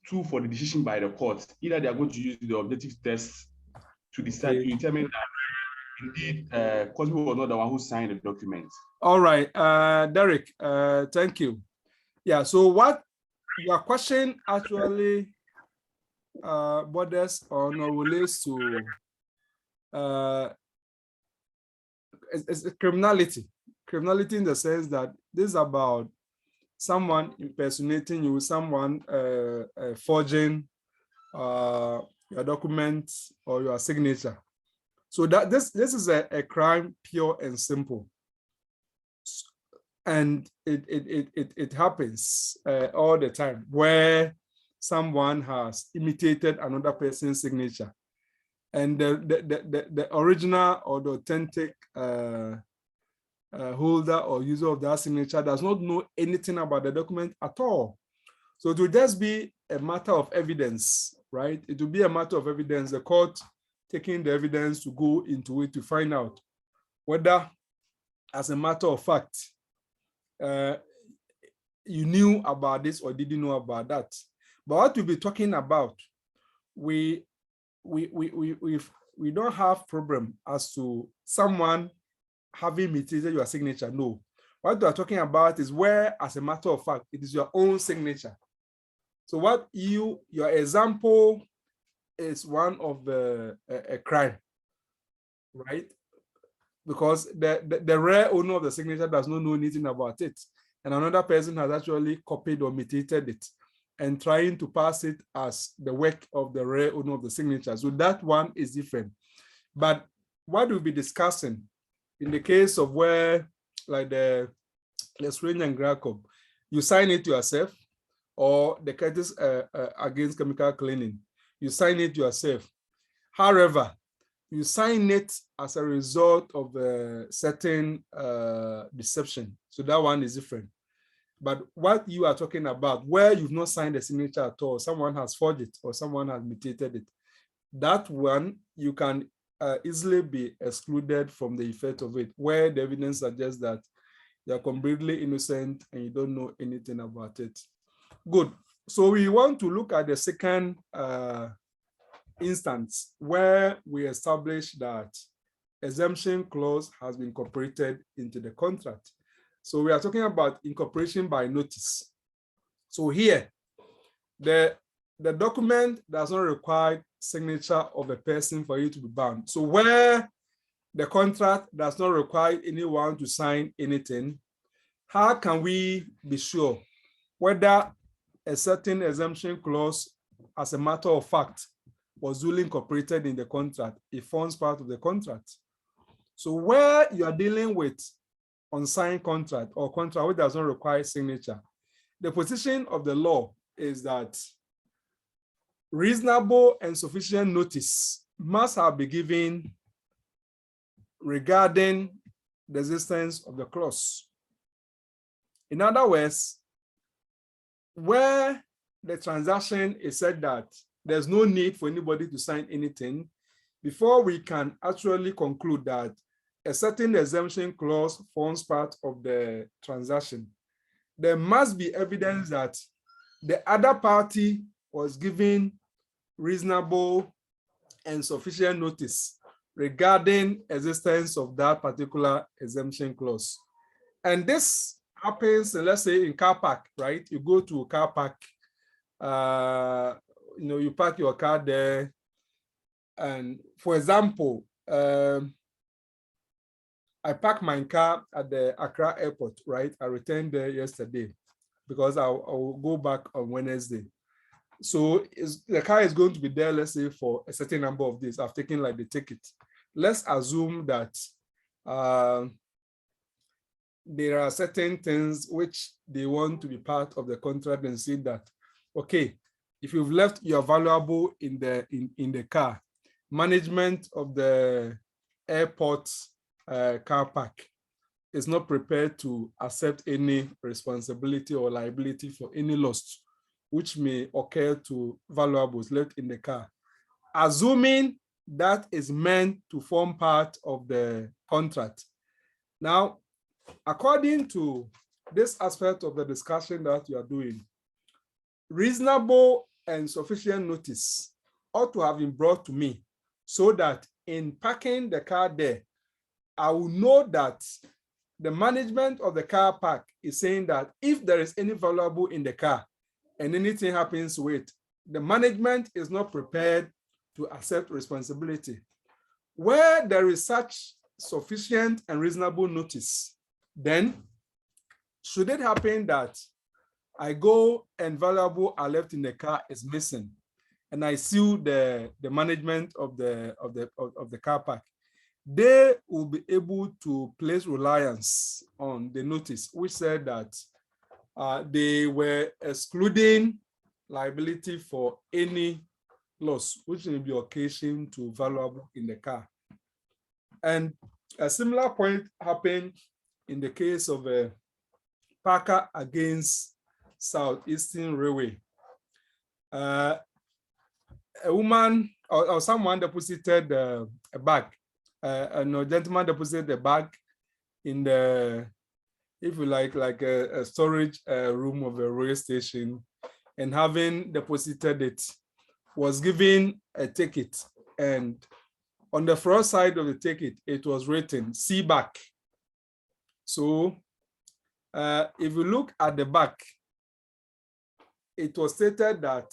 F: tool for the decision by the court? Either they are going to use the objective test to decide, to determine that indeed Cosby was not the one who signed the document.
A: All right, Derek, thank you. Yeah, so what your question actually borders on or relates to it's criminality. Criminality in the sense that this is about someone impersonating you, someone forging your document or your signature. So that this is a crime, pure and simple. And it happens all the time where someone has imitated another person's signature, and the original or the authentic holder or user of that signature does not know anything about the document at all. So it will just be a matter of evidence, right? It will be a matter of evidence, the court taking the evidence to go into it to find out whether as a matter of fact, you knew about this or didn't know about that. But what we'll be talking about, we don't have problem as to someone having mitigated your signature. No. What we are talking about is where, as a matter of fact, it is your own signature. So what your example is one of a crime, right? Because the rare owner of the signature does not know anything about it. And another person has actually copied or mitigated it and trying to pass it as the work of the rare owner of the signature. So that one is different. But what we'll be discussing in the case of where, like the Schulers and Gracob, you sign it yourself, or the cases against chemical cleaning, you sign it yourself. However, you sign it as a result of a certain deception. So that one is different. But what you are talking about, where you've not signed a signature at all, someone has forged it or someone has mitigated it, that one you can easily be excluded from the effect of it, where the evidence suggests that you're completely innocent and you don't know anything about it. Good. So we want to look at the second instance where we establish that exemption clause has been incorporated into the contract. So we are talking about incorporation by notice. So here, the document does not require signature of a person for you to be bound. So where the contract does not require anyone to sign anything, how can we be sure whether a certain exemption clause, as a matter of fact, was duly incorporated in the contract? It forms part of the contract. So where you are dealing with unsigned contract or contract which does not require signature, the position of the law is that reasonable and sufficient notice must have been given regarding the existence of the clause. In other words, where the transaction is said that there's no need for anybody to sign anything, before we can actually conclude that a certain exemption clause forms part of the transaction, there must be evidence that the other party was given reasonable and sufficient notice regarding existence of that particular exemption clause. And this happens, let's say, in car park, right? You go to a car park, you park your car there. And for example, I parked my car at the Accra airport, right? I returned there yesterday because I'll go back on Wednesday. So the car is going to be there, let's say, for a certain number of days. I've taken like the ticket. Let's assume that there are certain things which they want to be part of the contract and say that, okay, if you've left your valuable in the car, management of the airport car park is not prepared to accept any responsibility or liability for any loss which may occur to valuables left in the car. Assuming that is meant to form part of the contract. Now, according to this aspect of the discussion that you are doing, reasonable and sufficient notice ought to have been brought to me so that in parking the car there, I will know that the management of the car park is saying that if there is any valuable in the car and anything happens to it, the management is not prepared to accept responsibility. Where there is such sufficient and reasonable notice, then should it happen that I go and valuable are left in the car is missing, and I sue the management of the car park, they will be able to place reliance on the notice, which said that they were excluding liability for any loss which may be occasioned to valuable in the car. And a similar point happened in the case of Parker against Southeastern Railway. A woman or someone deposited a bag, and a gentleman deposited a bag in the, if you like a storage room of a rail station, and having deposited it, was given a ticket, and on the front side of the ticket, it was written, "See back." So if you look at the back, it was stated that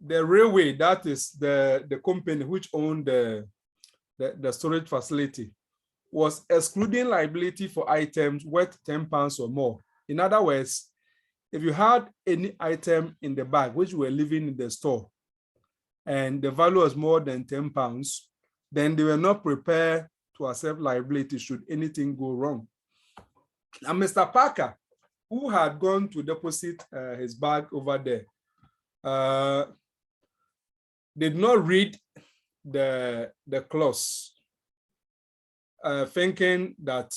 A: the railway, that is the company which owned the storage facility, was excluding liability for items worth £10 or more. In other words, if you had any item in the bag which were living in the store and the value was more than £10, then they were not prepared to accept liability should anything go wrong. And Mr. Parker, who had gone to deposit his bag over there, did not read the clause, thinking that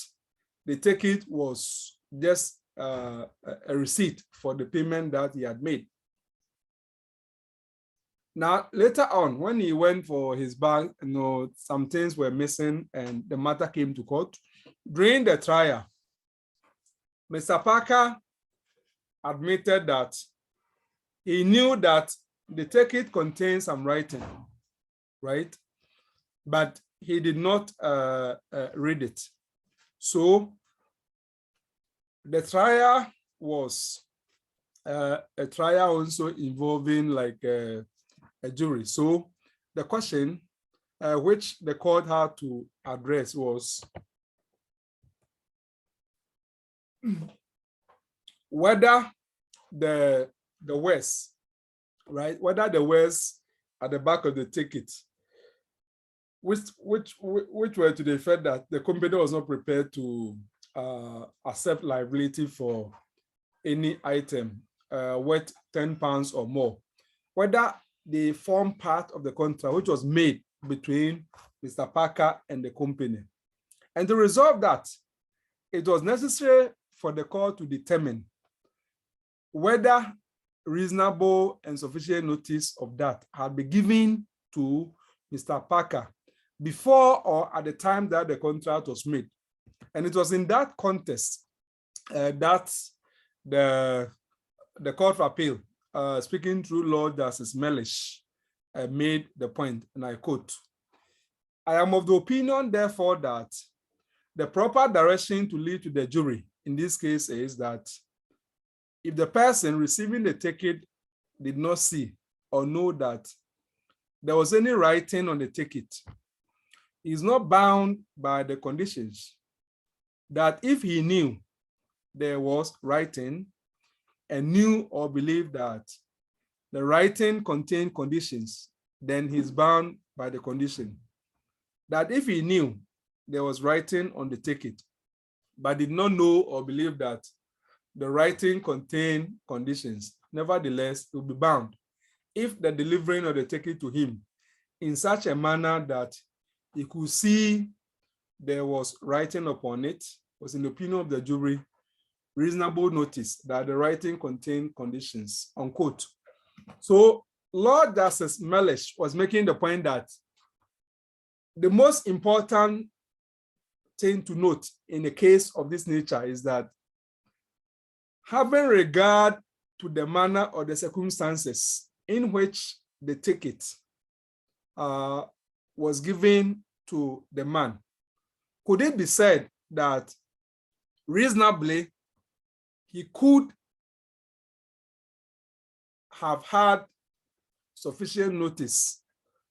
A: the ticket was just a receipt for the payment that he had made. Now, later on, when he went for his bag, some things were missing and the matter came to court. During the trial, Mr. Parker admitted that he knew that the ticket contains some writing, right? But he did not read it. So the trial was a trial also involving like a jury. So the question which the court had to address was whether the words, right? Whether the words at the back of the ticket, which were to the effect that the company was not prepared to accept liability for any item worth £10 or more, whether they form part of the contract which was made between Mr. Parker and the company. And to resolve that, it was necessary for the court to determine whether reasonable and sufficient notice of that had been given to Mr. Parker before or at the time that the contract was made. And it was in that context that the Court of Appeal, speaking through Lord Justice Mellish, made the point, and I quote, "I am of the opinion, therefore, that the proper direction to lead to the jury in this case is that if the person receiving the ticket did not see or know that there was any writing on the ticket, he is not bound by the conditions. That if he knew there was writing and knew or believed that the writing contained conditions, then he's bound by the condition. That if he knew there was writing on the ticket, but did not know or believe that the writing contained conditions, nevertheless, he will be bound if the delivering of the ticket to him in such a manner that he could see there was writing upon it, was in the opinion of the jury, reasonable notice that the writing contained conditions," unquote. So Lord Justice Mellish was making the point that the most important thing to note in a case of this nature is that having regard to the manner or the circumstances in which the ticket was given to the man, could it be said that reasonably he could have had sufficient notice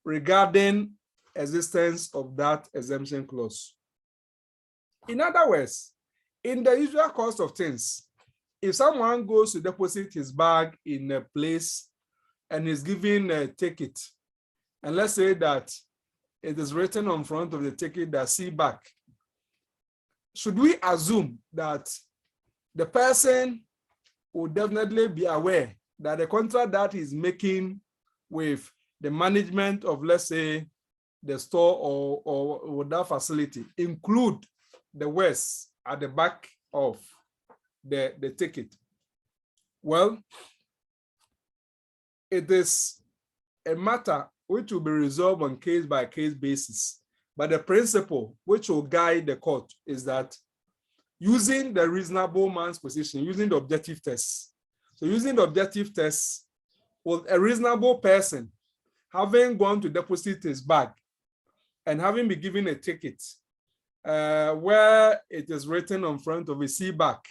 A: regarding existence of that exemption clause? In other words, in the usual course of things, if someone goes to deposit his bag in a place and is given a ticket, and let's say that it is written on front of the ticket that "see back," should we assume that the person will definitely be aware that the contract that he's making with the management of, let's say, the store or that facility include the words at the back of the ticket? Well, it is a matter which will be resolved on case-by-case basis. But the principle which will guide the court is that using the reasonable man's position, using the objective test. So using the objective test, with a reasonable person having gone to deposit his bag and having been given a ticket where it is written on front of a see back,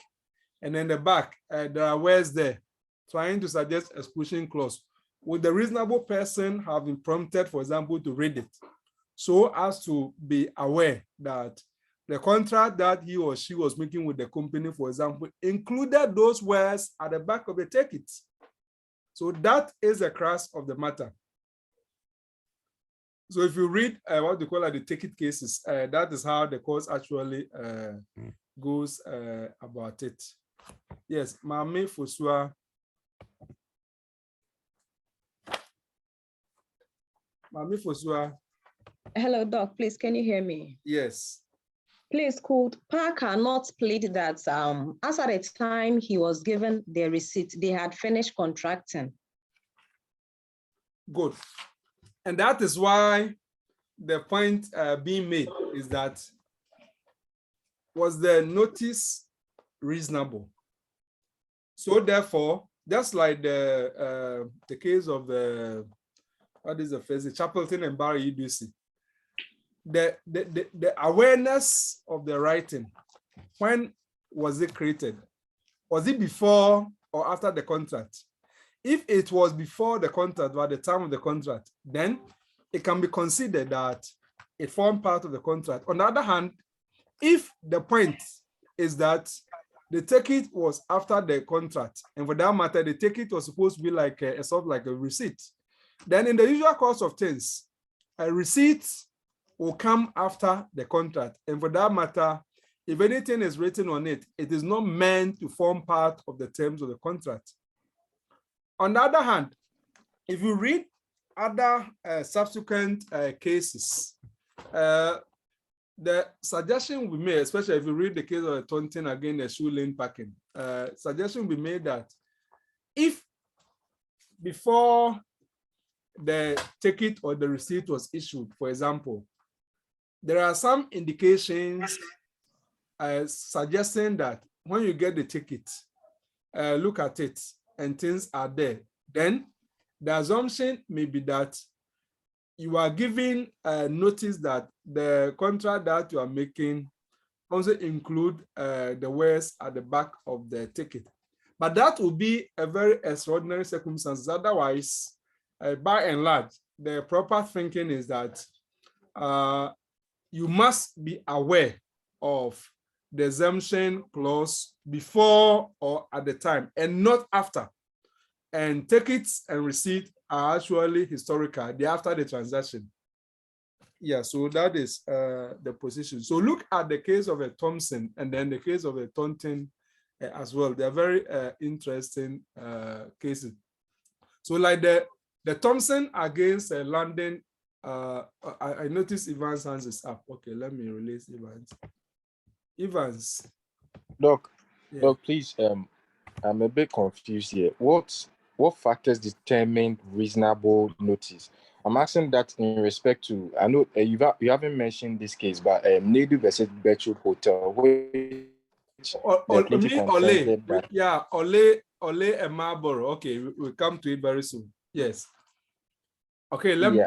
A: and then the back, there are words there trying to suggest exclusion clause. Would the reasonable person have been prompted, for example, to read it so as to be aware that the contract that he or she was making with the company, for example, included those words at the back of the ticket? So that is the crux of the matter. So if you read what they call the ticket cases, that is how the course actually goes about it. Yes, Mame Fosua. Mame Fosua.
E: Hello, Doc, please, can you hear me?
A: Yes.
E: Please, could Parker not plead that as at the time he was given the receipt, they had finished contracting?
A: Good. And that is why the point being made is that, was the notice reasonable? So therefore, just like the case of the, what is the phrase, Chapelton and Barry UDC, the awareness of the writing, when was it created? Was it before or after the contract? If it was before the contract or at the time of the contract, then it can be considered that it formed part of the contract. On the other hand, if the point is that the ticket was after the contract, and for that matter, the ticket was supposed to be like a sort of like a receipt, then in the usual course of things, a receipt will come after the contract. And for that matter, if anything is written on it, it is not meant to form part of the terms of the contract. On the other hand, if you read other subsequent cases, the suggestion will be made, especially if you read the case of the Taunton against the shoe lane parking, suggestion will be made that if before the ticket or the receipt was issued, for example, there are some indications suggesting that when you get the ticket, look at it and things are there, then the assumption may be that you are giving notice that the contract that you are making also include the words at the back of the ticket. But that would be a very extraordinary circumstance. Otherwise, by and large, the proper thinking is that you must be aware of the exemption clause before or at the time and not after. And tickets and receipt are actually historical. They're after the transaction. Yeah, so that is the position. So look at the case of a Thompson and then the case of a Taunton as well. They're very interesting cases. So like the Thompson against London, I noticed Evans' hands is up. Okay, let me release Evans. Evans.
C: Doc,
A: Yeah.
C: Doc, please, I'm a bit confused here. What factors determine reasonable notice? I'm asking that in respect to, I know you haven't mentioned this case, but Nadu versus Birchwood Hotel, which
A: Ole and Marlborough. Okay, we'll come to it very soon. Yes. Okay, let me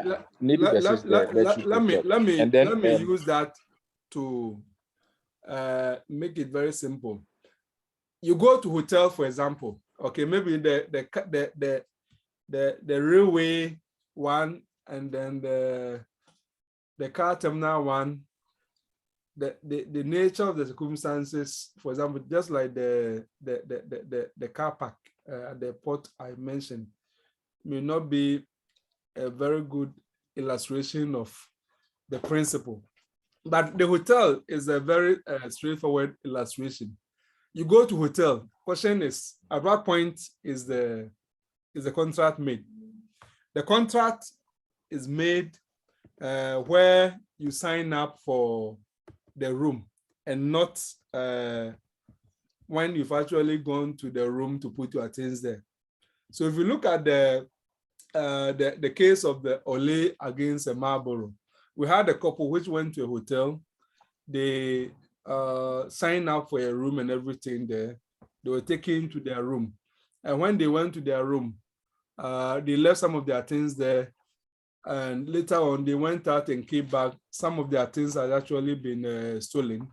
A: use that to make it very simple. You go to hotel, for example. Okay, maybe the railway one, and then the car terminal one. The nature of the circumstances, for example, just like the car park at the port I mentioned, may not be a very good illustration of the principle. But the hotel is a very straightforward illustration. You go to hotel. Question is, at what point is the contract made? The contract is made where you sign up for the room and not when you've actually gone to the room to put your things there. So if you look at the case of the Ole against Marlborough, we had a couple which went to a hotel. They sign up for a room and everything there. They were taken to their room. And when they went to their room, they left some of their things there. And later on, they went out and came back. Some of their things had actually been stolen.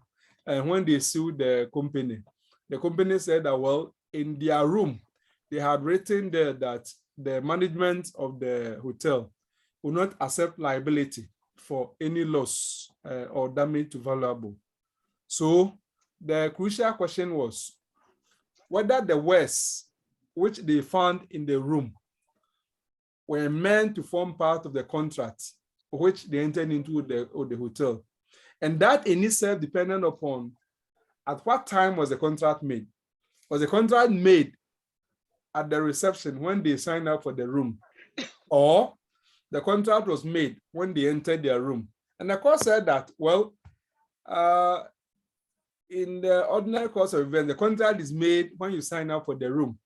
A: And when they sued the company said that, well, in their room, they had written there that the management of the hotel will not accept liability for any loss or damage to valuable. So the crucial question was whether the wares which they found in the room were meant to form part of the contract which they entered into the hotel. And that in itself depended upon at what time was the contract made. Was the contract made at the reception when they signed up for the room, or the contract was made when they entered their room? And the court said that, well, in the ordinary course of events, the contract is made when you sign up for the room.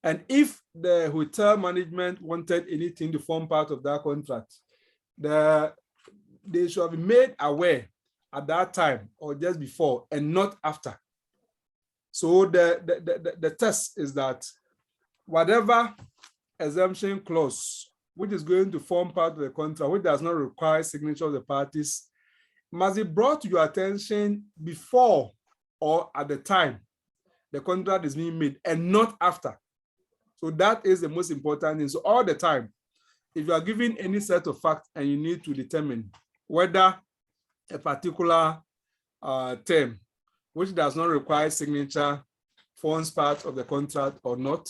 A: And if the hotel management wanted anything to form part of that contract, they should have been made aware at that time or just before and not after. So the test is that whatever exemption clause which is going to form part of the contract, which does not require signature of the parties, must be brought to your attention before or at the time the contract is being made and not after. So that is the most important thing. So all the time, if you are given any set of facts and you need to determine whether a particular term, which does not require signature, forms part of the contract or not,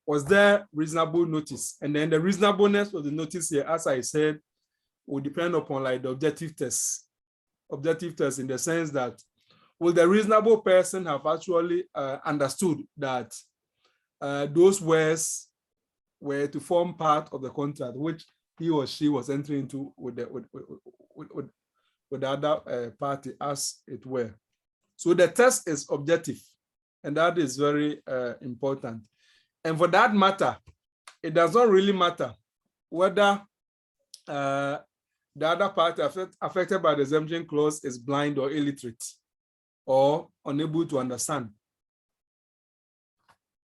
A: was there reasonable notice? And then the reasonableness of the notice here, as I said, will depend upon like the objective test. Objective test in the sense that will the reasonable person have actually understood that those words were to form part of the contract which he or she was entering into with the other party, as it were. So the test is objective, and that is very important. And for that matter, it does not really matter whether the other party affected by the exemption clause is blind or illiterate or unable to understand.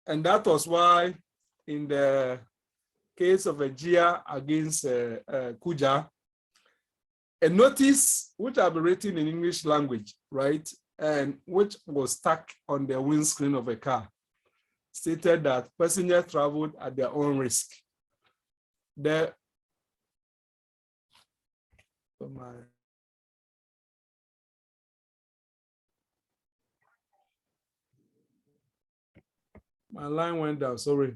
A: And that was why in the case of a GIA against Kuja, a notice which had been written in English language, right, and which was stuck on the windscreen of a car, stated that passengers traveled at their own risk. My line went down, sorry.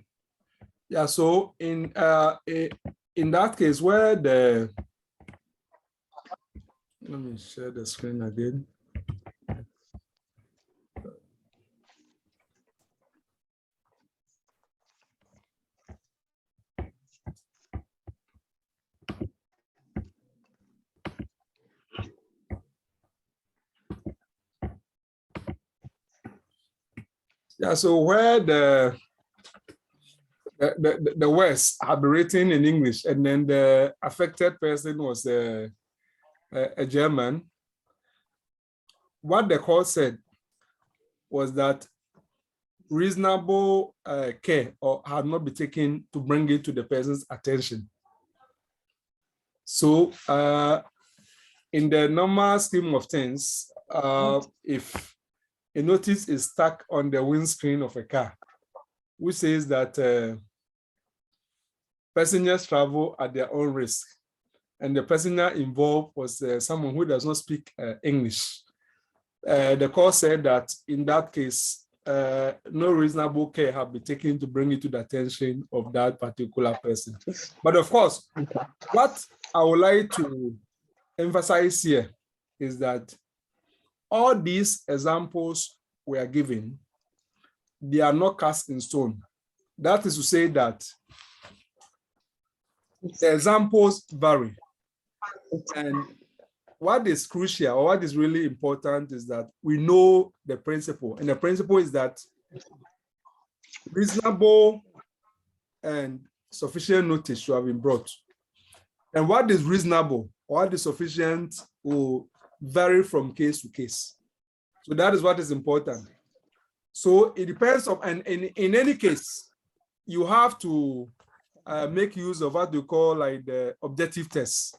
A: Yeah, so in that case where let me share the screen again. Yeah, so where the words had been written in English and then the affected person was a German, what the court said was that reasonable care or had not been taken to bring it to the person's attention. So in the normal scheme of things, if a notice is stuck on the windscreen of a car, which says that passengers travel at their own risk, and the passenger involved was someone who does not speak English. The court said that in that case, no reasonable care have been taken to bring it to the attention of that particular person. But of course, what I would like to emphasize here is that all these examples we are giving, they are not cast in stone. That is to say that the examples vary. And what is crucial or what is really important is that we know the principle. And the principle is that reasonable and sufficient notice should have been brought. And what is reasonable or what is sufficient will vary from case to case. So that is what is important. So it depends on, and in any case, you have to make use of what we call like the objective test.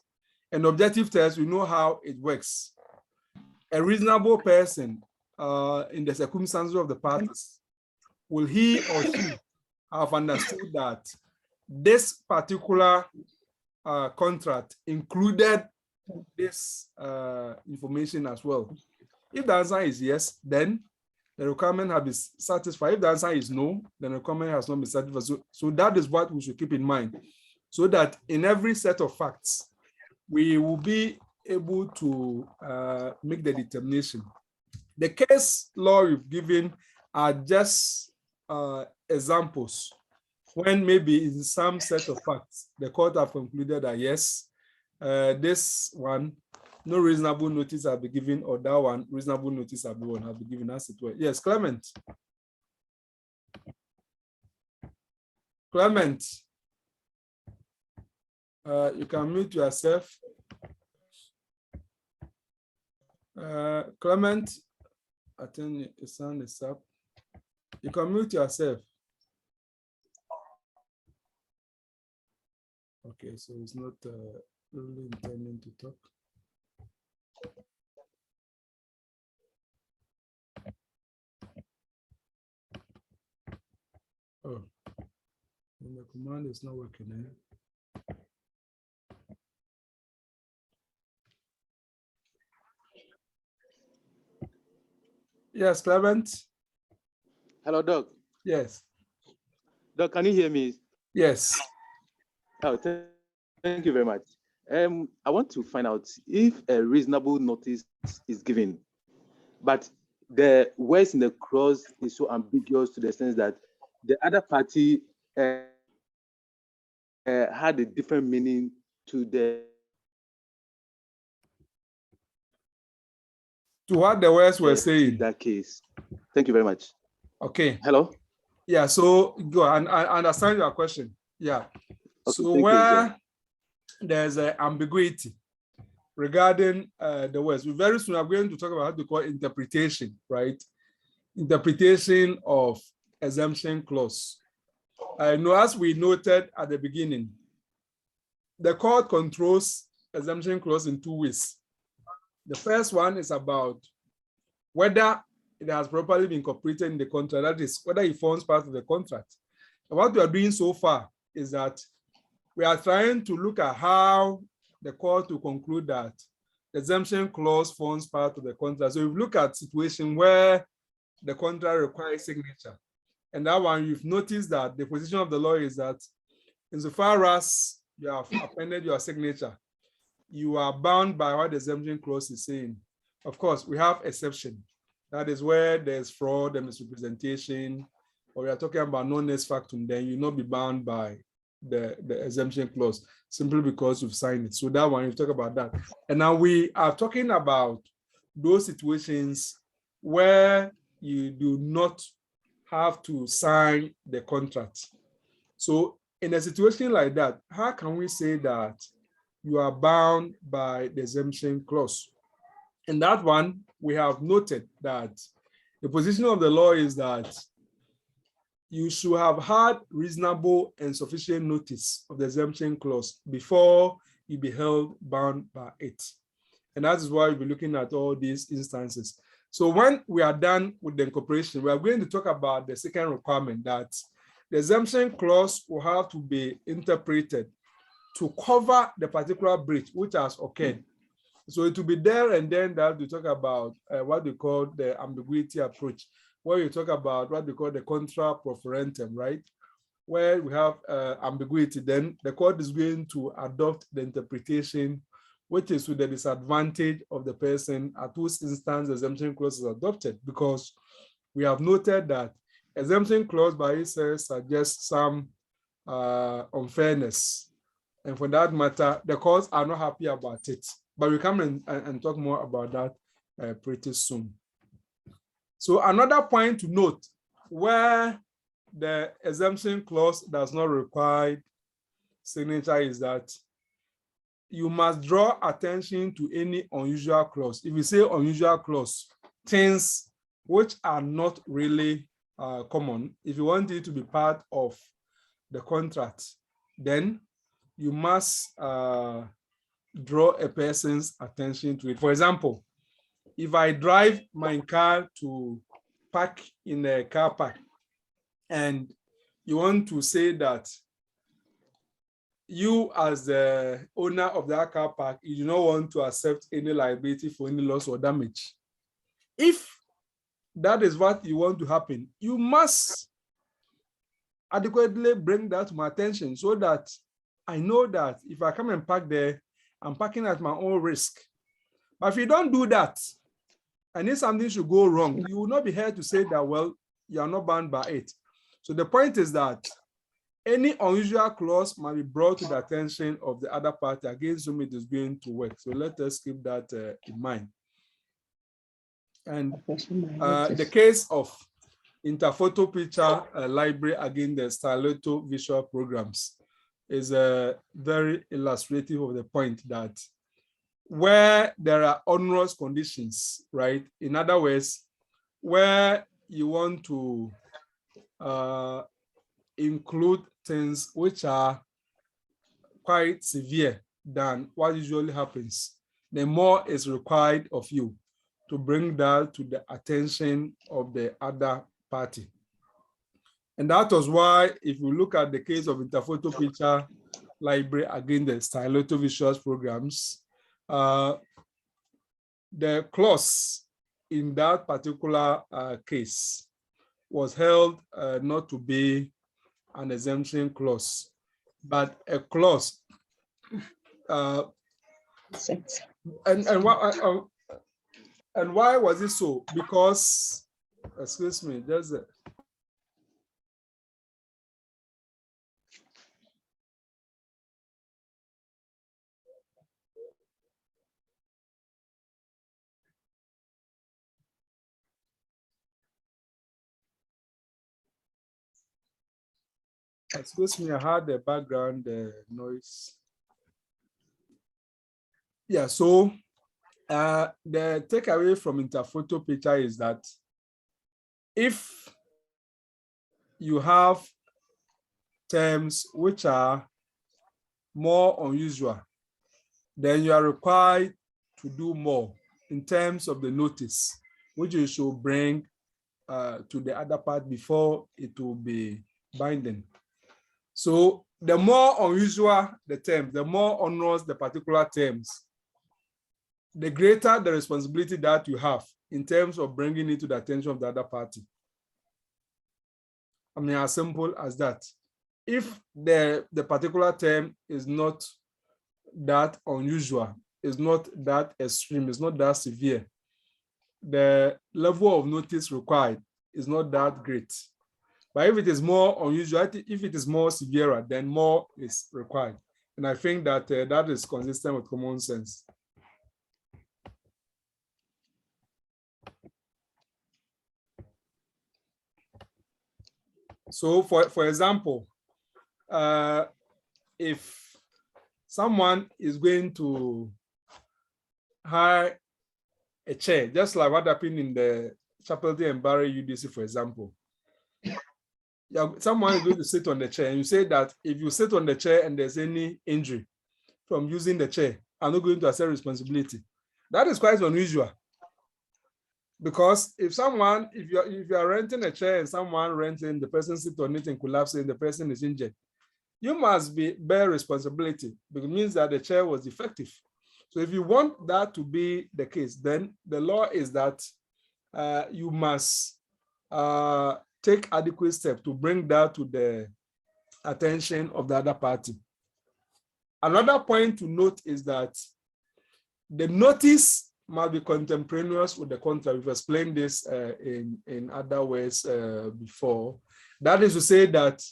A: An objective test, we know how it works. A reasonable person in the circumstances of the parties, will he or she have understood that this particular contract included this information as well? If the answer is yes, then the requirement has been satisfied. If the answer is no, then the requirement has not been satisfied. So that is what we should keep in mind, so that in every set of facts, we will be able to make the determination. The case law you've given are just examples when maybe in some set of facts, the court have concluded that yes, this one, no reasonable notice have been given, or that one, reasonable notice have been given, as it were. Yes, Clement. Clement, you can mute yourself. Clement, I think your sound is up. You can mute yourself. Okay, so it's not really intending to talk. Oh, and the command is not working, eh? Yes, Clement.
G: Hello, Doc.
A: Yes.
G: Doc, can you hear me?
A: Yes.
G: Oh, thank you very much. I want to find out if a reasonable notice is given, but the words in the clause is so ambiguous to the sense that the other party had a different meaning to
A: what the words were saying.
G: That case. Thank you very much.
A: Okay.
G: Hello?
A: Yeah, so go and I understand your question. Yeah.
G: Okay,
A: so where there's an ambiguity regarding the words, we very soon are going to talk about what we call interpretation, right? Interpretation of exemption clause. As we noted at the beginning, the court controls exemption clause in two ways. The first one is about whether it has properly been incorporated in the contract, that is, whether it forms part of the contract. And what we are doing so far is that we are trying to look at how the court will conclude that the exemption clause forms part of the contract. So we look at situation where the contract requires signature. And that one, you've noticed that the position of the law is that insofar as you have appended your signature, you are bound by what the exemption clause is saying. Of course, we have exception. That is where there's fraud and misrepresentation, or we are talking about non-ex factum, then you'll not be bound by the exemption clause simply because you've signed it. So that one, you talk about that. And now we are talking about those situations where you do not have to sign the contract. So in a situation like that, how can we say that you are bound by the exemption clause? In that one, we have noted that the position of the law is that you should have had reasonable and sufficient notice of the exemption clause before you be held bound by it. And that is why we'll be looking at all these instances. So when we are done with the incorporation, we are going to talk about the second requirement, that the exemption clause will have to be interpreted to cover the particular breach which has occurred. So it will be there and then that we talk about what we call the ambiguity approach, where you talk about what we call the contra proferentum, right? Where we have ambiguity, then the court is going to adopt the interpretation which is to the disadvantage of the person at whose instance the exemption clause is adopted, because we have noted that exemption clause by itself suggests some unfairness. And for that matter, the courts are not happy about it. But we come and talk more about that pretty soon. So another point to note, where the exemption clause does not require signature, is that you must draw attention to any unusual clause. If you say unusual clause, things which are not really common, if you want it to be part of the contract, then you must draw a person's attention to it. For example, if I drive my car to park in a car park and you want to say that you as the owner of that car park, you do not want to accept any liability for any loss or damage. If that is what you want to happen, you must adequately bring that to my attention so that I know that if I come and park there, I'm parking at my own risk. But if you don't do that, and if something should go wrong, you will not be here to say that, well, you are not bound by it. So the point is that any unusual clause might be brought to the attention of the other party against whom it is going to work. So let us keep that in mind. And the case of interphoto picture library against the styletto visual programs is very illustrative of the point that where there are onerous conditions, right? In other words, where you want to include things which are quite severe than what usually happens, the more is required of you to bring that to the attention of the other party. And that was why, if you look at the case of interphoto picture library against the styletto visuals programs, the clause in that particular case was held not to be an exemption clause, but a clause. And why was it so? Because, excuse me, there's a excuse me, I had the background noise. Yeah, so the takeaway from interphoto picture is that if you have terms which are more unusual, then you are required to do more in terms of the notice, which you should bring to the other part before it will be binding. So the more unusual the term, the more onerous the particular terms, the greater the responsibility that you have in terms of bringing it to the attention of the other party. I mean, as simple as that. If the particular term is not that unusual, is not that extreme, is not that severe, the level of notice required is not that great. But if it is more unusual, if it is more severe, then more is required. And I think that that is consistent with common sense. So for example, if someone is going to hire a chair, just like what happened in the Chapelty and Barry UDC, for example, someone is going to sit on the chair, and you say that if you sit on the chair and there's any injury from using the chair, I'm not going to accept responsibility. That is quite unusual. Because if you are renting a chair and someone renting, the person sits on it and collapses and the person is injured, you must bear responsibility, because it means that the chair was defective. So if you want that to be the case, then the law is that you must take adequate steps to bring that to the attention of the other party. Another point to note is that the notice must be contemporaneous with the contract. We've explained this in other ways before. That is to say that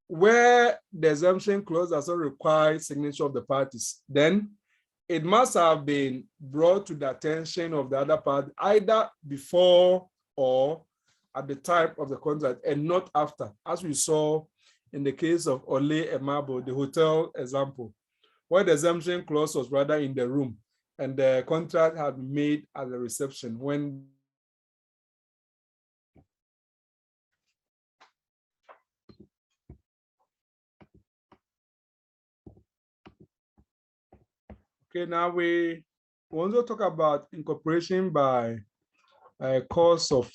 A: where the exemption clause does not require signature of the parties, then it must have been brought to the attention of the other party either before or at the time of the contract and not after, as we saw in the case of Ole and Mabo, the hotel example, where the exemption clause was rather in the room and the contract had been made at the reception when Okay, now we want to talk about incorporation by course of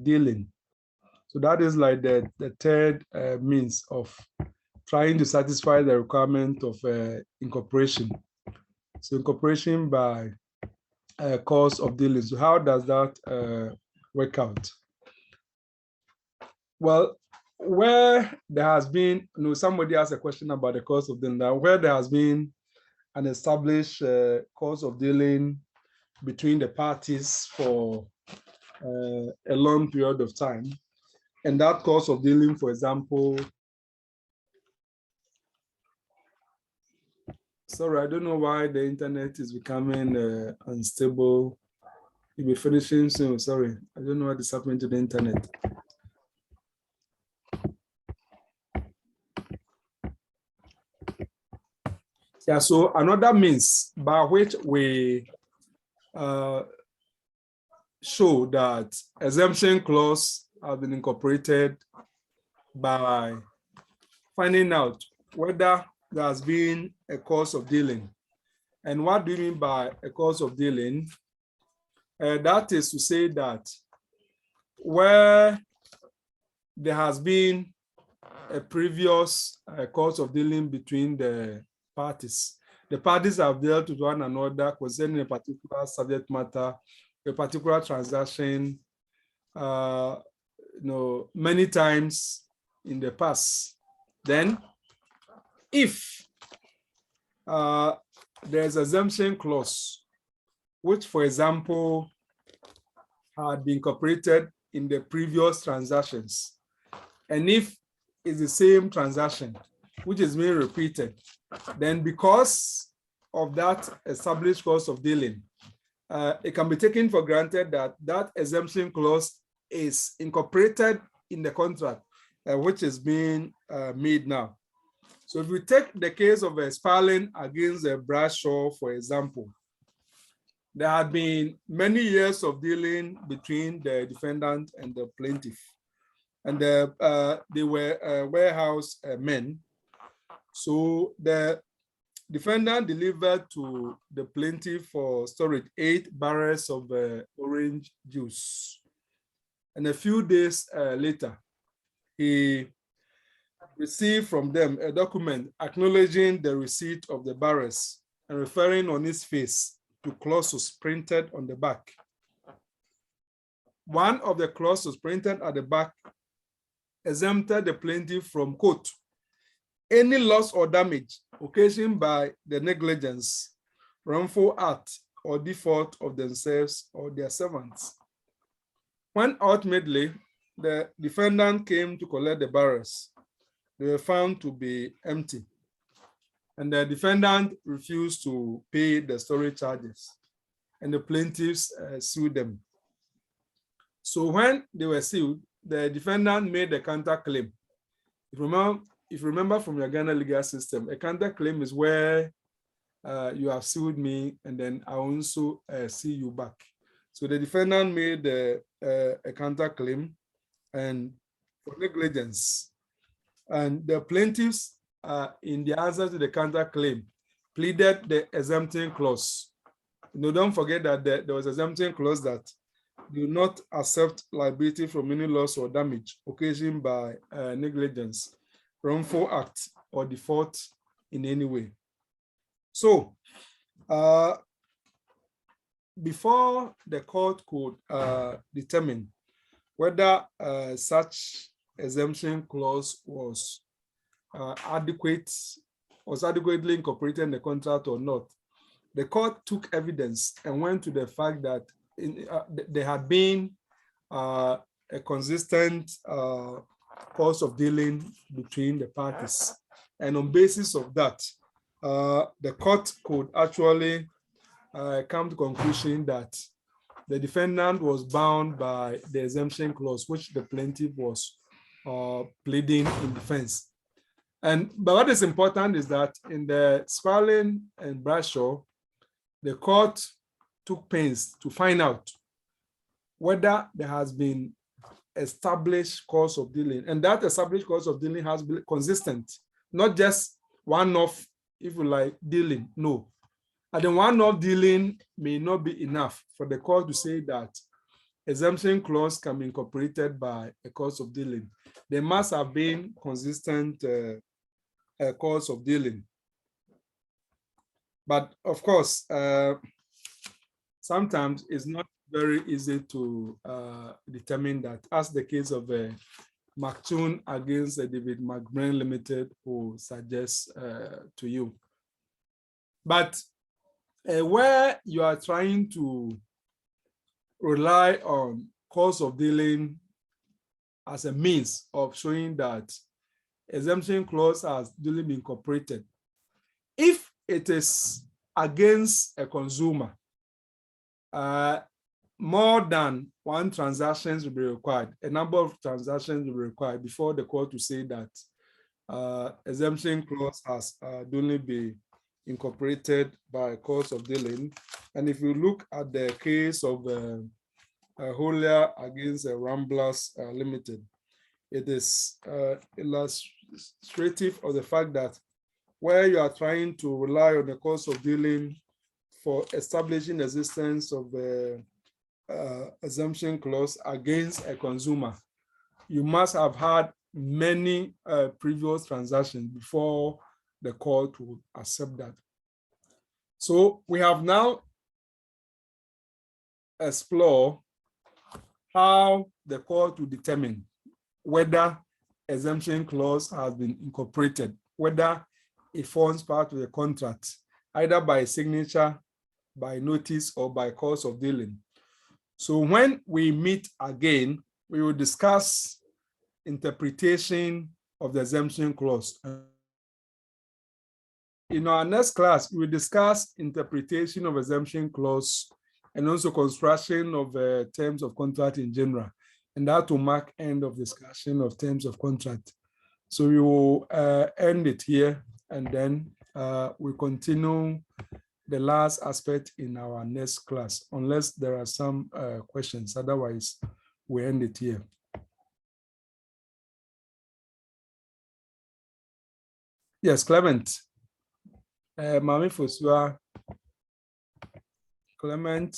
A: dealing. So that is like the third means of trying to satisfy the requirement of incorporation. So incorporation by course of dealing. So how does that work out? Well, where there has been, somebody asked a question about the course of dealing. Now, where there has been an established course of dealing between the parties for a long period of time, and that course of dealing, for example, sorry, I don't know why the internet is becoming unstable. You'll be finishing soon. Sorry, I don't know what is happening to the internet. Yeah, so another means by which we show that exemption clause have been incorporated by finding out whether there has been a course of dealing. And what do you mean by a course of dealing? That is to say that where there has been a previous course of dealing between the parties have dealt with one another concerning a particular subject matter, a particular transaction, many times in the past. Then, if there's an exemption clause, which, for example, had been incorporated in the previous transactions, and if it's the same transaction, which is being repeated, then because of that established course of dealing, it can be taken for granted that that exemption clause is incorporated in the contract, which is being made now. So if we take the case of a Sparling against a Bradshaw, for example, there had been many years of dealing between the defendant and the plaintiff, and they were warehouse men. So the defendant delivered to the plaintiff for storage 8 barrels of orange juice. And a few days later, he received from them a document acknowledging the receipt of the barrels and referring on his face to clauses printed on the back. One of the clauses printed at the back exempted the plaintiff from, quote, any loss or damage occasioned by the negligence, wrongful act, or default of themselves or their servants. When ultimately the defendant came to collect the barrels, they were found to be empty, and the defendant refused to pay the storage charges, and the plaintiffs sued them. So when they were sued, the defendant made a counterclaim. If you remember from your Ghana legal system, a counterclaim is where you have sued me and then I also sue you back. So the defendant made a counterclaim and for negligence. And the plaintiffs, in the answer to the counterclaim, pleaded the exemption clause. Don't forget that there was an exemption clause that do not accept liability from any loss or damage occasioned by negligence, wrongful act, or default in any way. So, before the court could determine whether such exemption clause was adequately incorporated in the contract or not, the court took evidence and went to the fact that there had been a consistent course of dealing between the parties. And on basis of that, the court could actually come to the conclusion that the defendant was bound by the exemption clause, which the plaintiff was pleading in defense. But what is important is that in the Sparling and Bradshaw, the court took pains to find out whether there has been established course of dealing, and that established course of dealing has been consistent, not just one-off, if you like, dealing. No, And then one-off dealing may not be enough for the court to say that exemption clause can be incorporated by a course of dealing. There must have been consistent course of dealing. But of course, sometimes it's not very easy to determine that, as the case of McToon against David McBrain Limited who suggests to you. But where you are trying to rely on course of dealing as a means of showing that exemption clause has duly been incorporated, if it is against a consumer, more than one transaction will be required. A number of transactions will be required before the court to say that exemption clause has duly been incorporated by a course of dealing. And if you look at the case of Holier against Ramblers Limited, it is illustrative of the fact that where you are trying to rely on the course of dealing for establishing the existence of the exemption clause against a consumer, you must have had many previous transactions before the court would accept that. So we have now explored how the court will determine whether exemption clause has been incorporated, whether it forms part of the contract, either by signature, by notice, or by course of dealing. So when we meet again, we will discuss interpretation of the exemption clause. In our next class, we will discuss interpretation of exemption clause and also construction of terms of contract in general. And that will mark end of discussion of terms of contract. So we will end it here, and then we continue the last aspect in our next class, unless there are some questions. Otherwise, we end it here. Yes, Clement. Mami Fosua. Clement.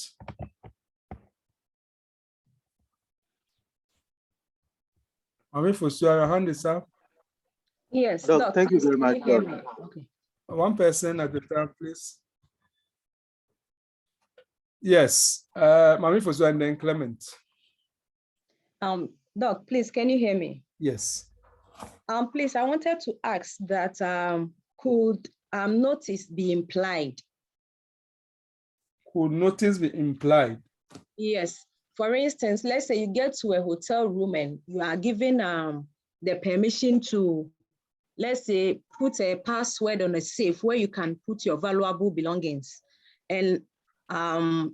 A: Mami Fosua, your hand is up.
E: Yes.
G: Doc, thank you very much, Doc.
E: Okay.
A: One person at a time, please. Yes, Mami Fosua and then Clement.
E: Doc, please, can you hear me?
A: Yes.
E: Please, I wanted to ask that could notice be implied?
A: Could notice be implied?
E: Yes. For instance, let's say you get to a hotel room and you are given the permission to, let's say, put a password on a safe where you can put your valuable belongings. And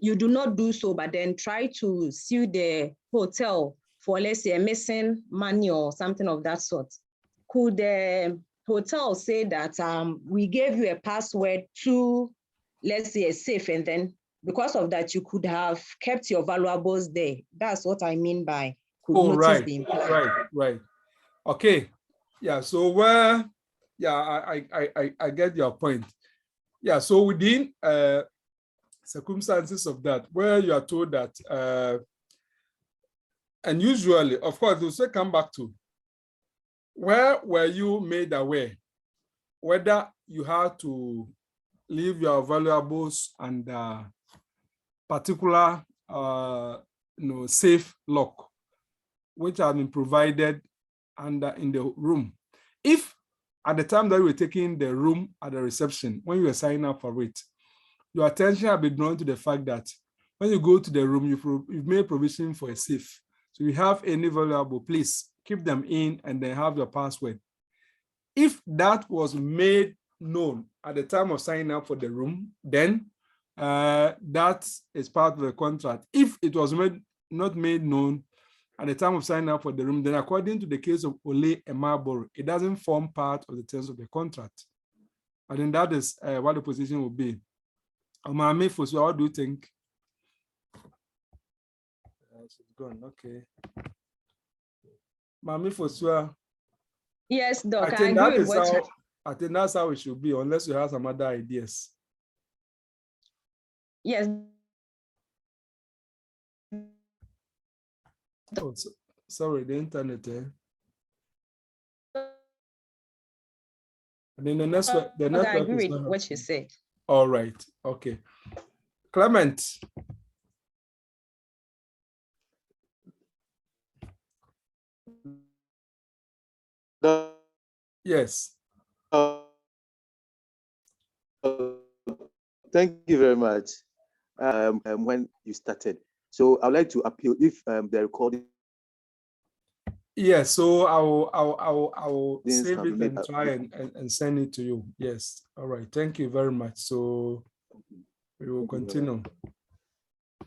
E: you do not do so, but then try to sue the hotel for, let's say, a missing money or something of that sort. Could the hotel say that we gave you a password to, let's say, a safe, and then because of that, you could have kept your valuables there? That's what I mean by could notice
A: right,
E: be implied.
A: right. Okay. Yeah, so where, yeah, I get your point. Yeah, so within circumstances of that, where you are told that, and usually, of course, they'll say come back to, where were you made aware whether you had to leave your valuables and particular safe lock, which have been provided and in the room? If at the time that you were taking the room at the reception, when you were signing up for it, your attention will be drawn to the fact that when you go to the room, you've made provision for a safe. So you have any valuable, please keep them in and then have your password. If that was made known at the time of signing up for the room, then that is part of the contract. If it was not made known at the time of signing up for the room, then according to the case of Ole and Marlborough, it doesn't form part of the terms of the contract. And then that is what the position will be. Mami Fosua, what do you think? She's gone, okay. Mami Fosua.
E: Yes, Doc,
A: I think
E: agree with what
A: I think that's how it should be, unless you have some other ideas.
E: Yes.
A: Oh, sorry, the internet. And then the network,
E: I agree
A: is
E: with
A: not
E: what you said.
A: all right. Okay. Clement. Yes.
G: Thank you very much. When you started, so I'd like to appeal if the recording.
A: Yes, so I will save it and
G: made,
A: try and send it to you. Yes. All right. Thank you very much. So we will continue.